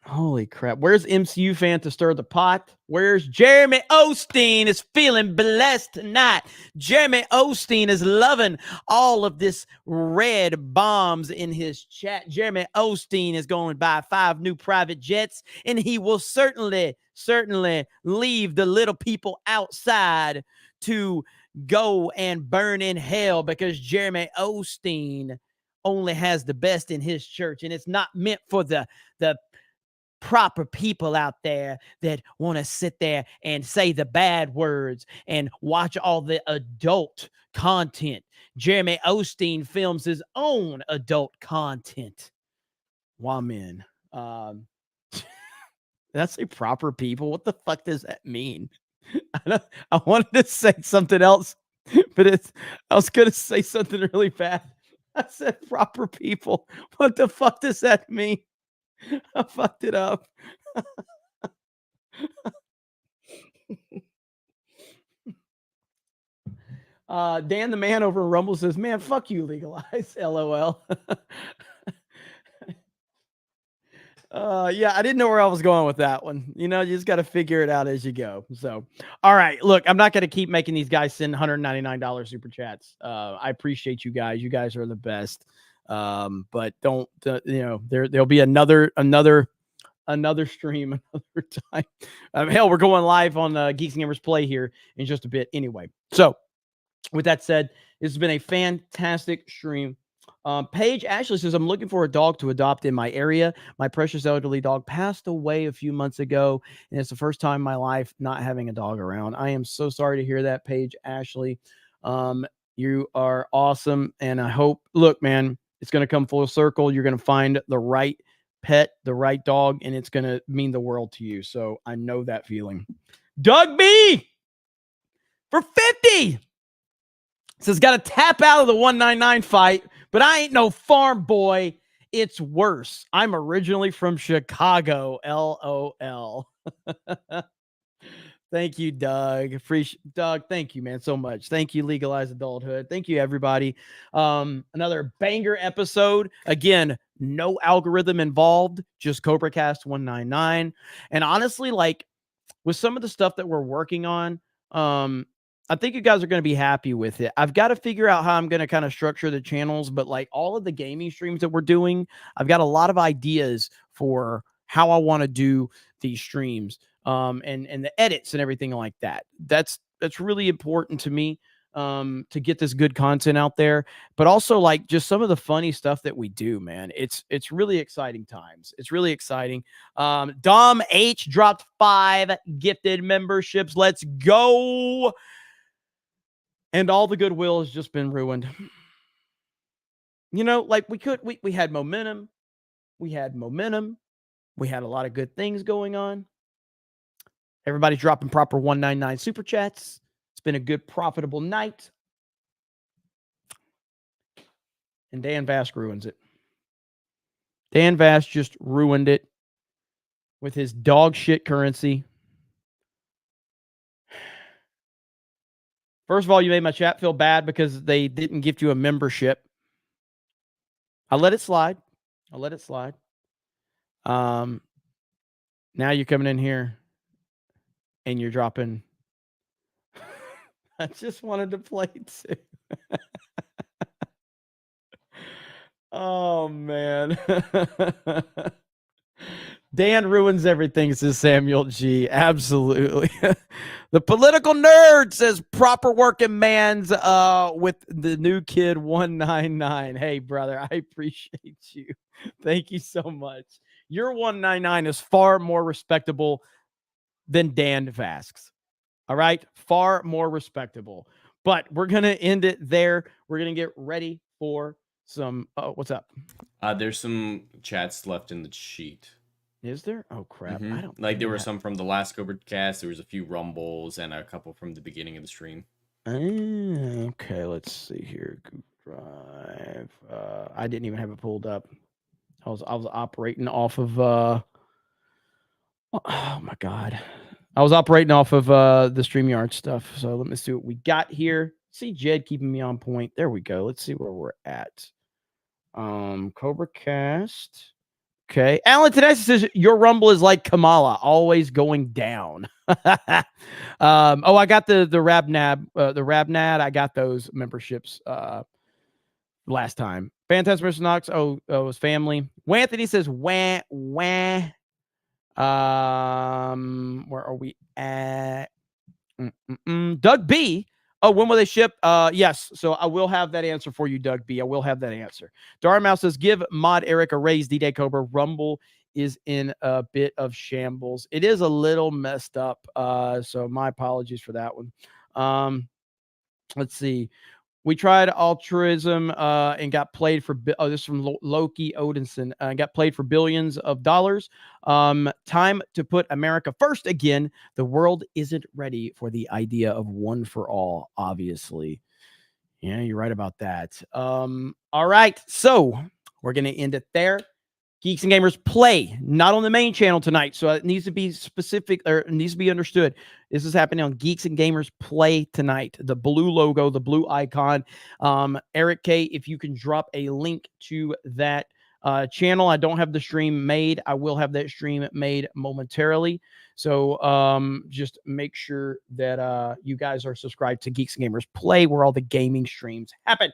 Holy crap. Where's MCU fan to stir the pot? Where's Jeremy Osteen is feeling blessed tonight? Jeremy Osteen is loving all of this red bombs in his chat. Jeremy Osteen is going to buy 5 new private jets, and he will certainly leave the little people outside to go and burn in hell because Jeremy Osteen only has the best in his church, and it's not meant for the proper people out there that want to sit there and say the bad words and watch all the adult content. Jeremy Osteen films his own adult content. Wamen. That's a proper people. What the fuck does that mean? I wanted to say something else, but I was going to say something really bad. I said proper people. What the fuck does that mean? I fucked it up. Dan the man over in Rumble says, man, fuck you, legalize. LOL. Yeah, I didn't know where I was going with that one. You know, you just got to figure it out as you go. So, all right, look, I'm not going to keep making these guys send $199 super chats. I appreciate you guys. You guys are the best. But don't, you know, there'll be another stream another time. Hell, we're going live on Geeks and Gamers Play here in just a bit anyway. So with that said, this has been a fantastic stream. Paige Ashley says, I'm looking for a dog to adopt in my area. My precious elderly dog passed away a few months ago, and it's the first time in my life not having a dog around. I am so sorry to hear that, Paige Ashley. You are awesome, and I hope, look, man, it's going to come full circle. You're going to find the right pet, the right dog, and it's going to mean the world to you. So I know that feeling. Doug B for 50 says, got to tap out of the 199 fight, but I ain't no farm boy. It's worse. I'm originally from Chicago. LOL. Thank you, Doug. Doug, thank you, man, so much. Thank you, Legalize Adulthood. Thank you, everybody. Another banger episode. Again, no algorithm involved, just CobraCast 199. And honestly, like with some of the stuff that we're working on, I think you guys are going to be happy with it. I've got to figure out how I'm going to kind of structure the channels, but like all of the gaming streams that we're doing, I've got a lot of ideas for how I want to do these streams, and the edits and everything like that. That's really important to me, to get this good content out there, but also like just some of the funny stuff that we do, man. It's really exciting times. It's really exciting. Dom H dropped 5 gifted memberships. Let's go. And all the goodwill has just been ruined. You know, like we had momentum. We had momentum. We had a lot of good things going on. Everybody's dropping proper 199 super chats. It's been a good, profitable night. And Dan Vask ruins it. Dan Vask just ruined it with his dog shit currency. First of all, you made my chat feel bad because they didn't gift you a membership. I let it slide. Now you're coming in here and you're dropping. I just wanted to play too. Oh, man. Dan ruins everything, says Samuel G. Absolutely. The political nerd says proper working man's with the new kid 199. Hey, brother, I appreciate you. Thank you so much. Your 199 is far more respectable than Dan Vask's. All right? Far more respectable. But we're going to end it there. We're going to get ready for some... what's up? There's some chats left in the sheet. Is there? Oh, crap. Mm-hmm. I don't like there were some from the last CobraCast. There was a few rumbles and a couple from the beginning of the stream. Okay, let's see here. Google Drive. I didn't even have it pulled up. I was operating off of oh my God. I was operating off of the StreamYard stuff. So let me see what we got here. See Jed keeping me on point. There we go. Let's see where we're at. CobraCast. Okay. Alan Tedeschi says your Rumble is like Kamala, always going down. I got the Rabnad. I got those memberships last time. Fantastic Mr. Knox. Oh, it was family. Anthony says wah. Where are we at? Doug B. Oh, when will they ship? Yes. So I will have that answer for you, Doug B. I will have that answer. Darmouse says, give Mod Eric a raise, D-Day Cobra. Rumble is in a bit of shambles. It is a little messed up. So my apologies for that one. Let's see. We tried altruism and got played for, this is from Loki Odinson, got played for billions of dollars. Time to put America first again. The world isn't ready for the idea of one for all, obviously. Yeah, you're right about that. All right, so we're going to end it there. Geeks and Gamers Play, not on the main channel tonight, so it needs to be specific, or it needs to be understood. This is happening on Geeks and Gamers Play tonight. The blue logo, the blue icon. Eric K., if you can drop a link to that channel. I don't have the stream made. I will have that stream made momentarily. So just make sure that you guys are subscribed to Geeks and Gamers Play, where all the gaming streams happen.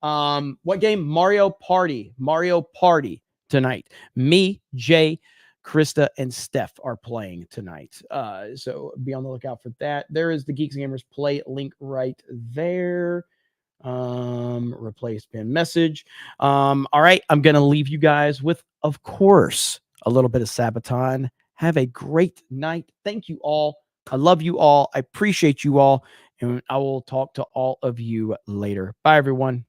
What game? Mario Party. Mario Party tonight. Me, Jay, Krista, and Steph are playing tonight. So be on the lookout for that. There is the Geeks and Gamers Play link right there. Replace pin message. All right, I'm gonna leave you guys with, of course, a little bit of Sabaton. Have a great night. Thank you all. I love you all. I appreciate you all, and I will talk to all of you later. Bye, everyone.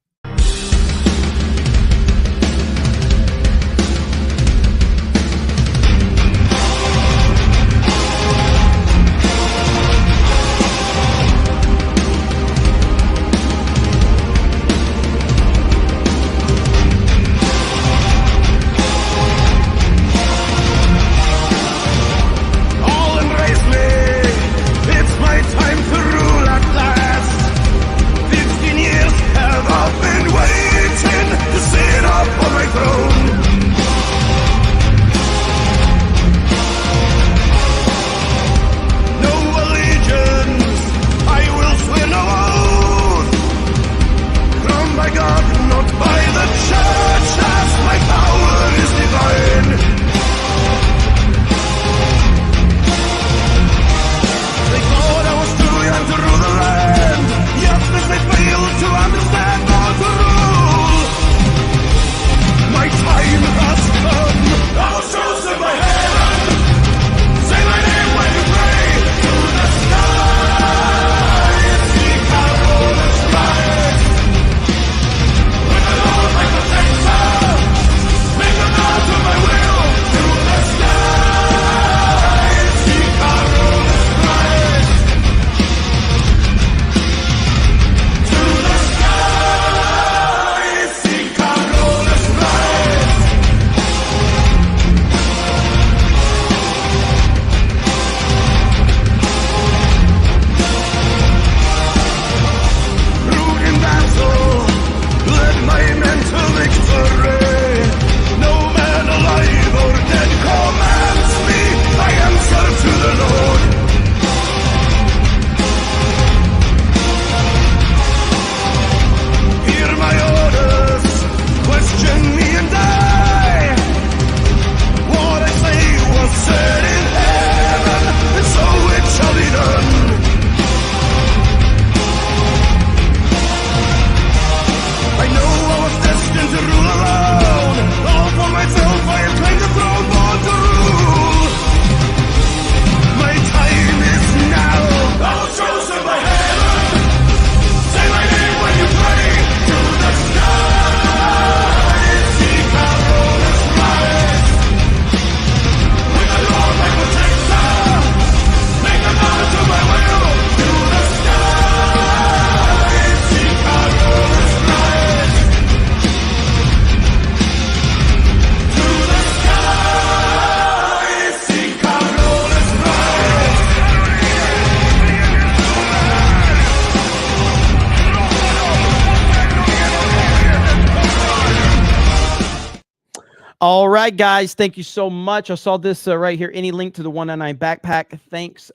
All right, guys. Thank you so much. I saw this right here. Any link to the 199 backpack. Thanks.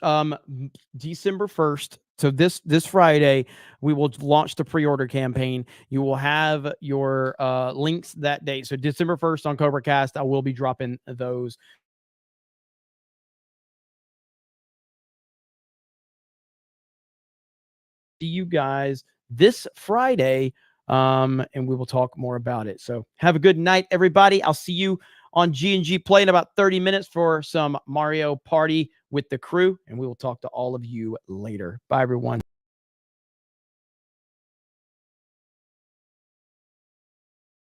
December 1st. So this Friday, we will launch the pre-order campaign. You will have your links that day. So December 1st on CobraCast, I will be dropping those. See you guys this Friday. And we will talk more about it. So have a good night, everybody. I'll see you on G&G Play in about 30 minutes for some Mario Party with the crew, and we will talk to all of you later. Bye, everyone.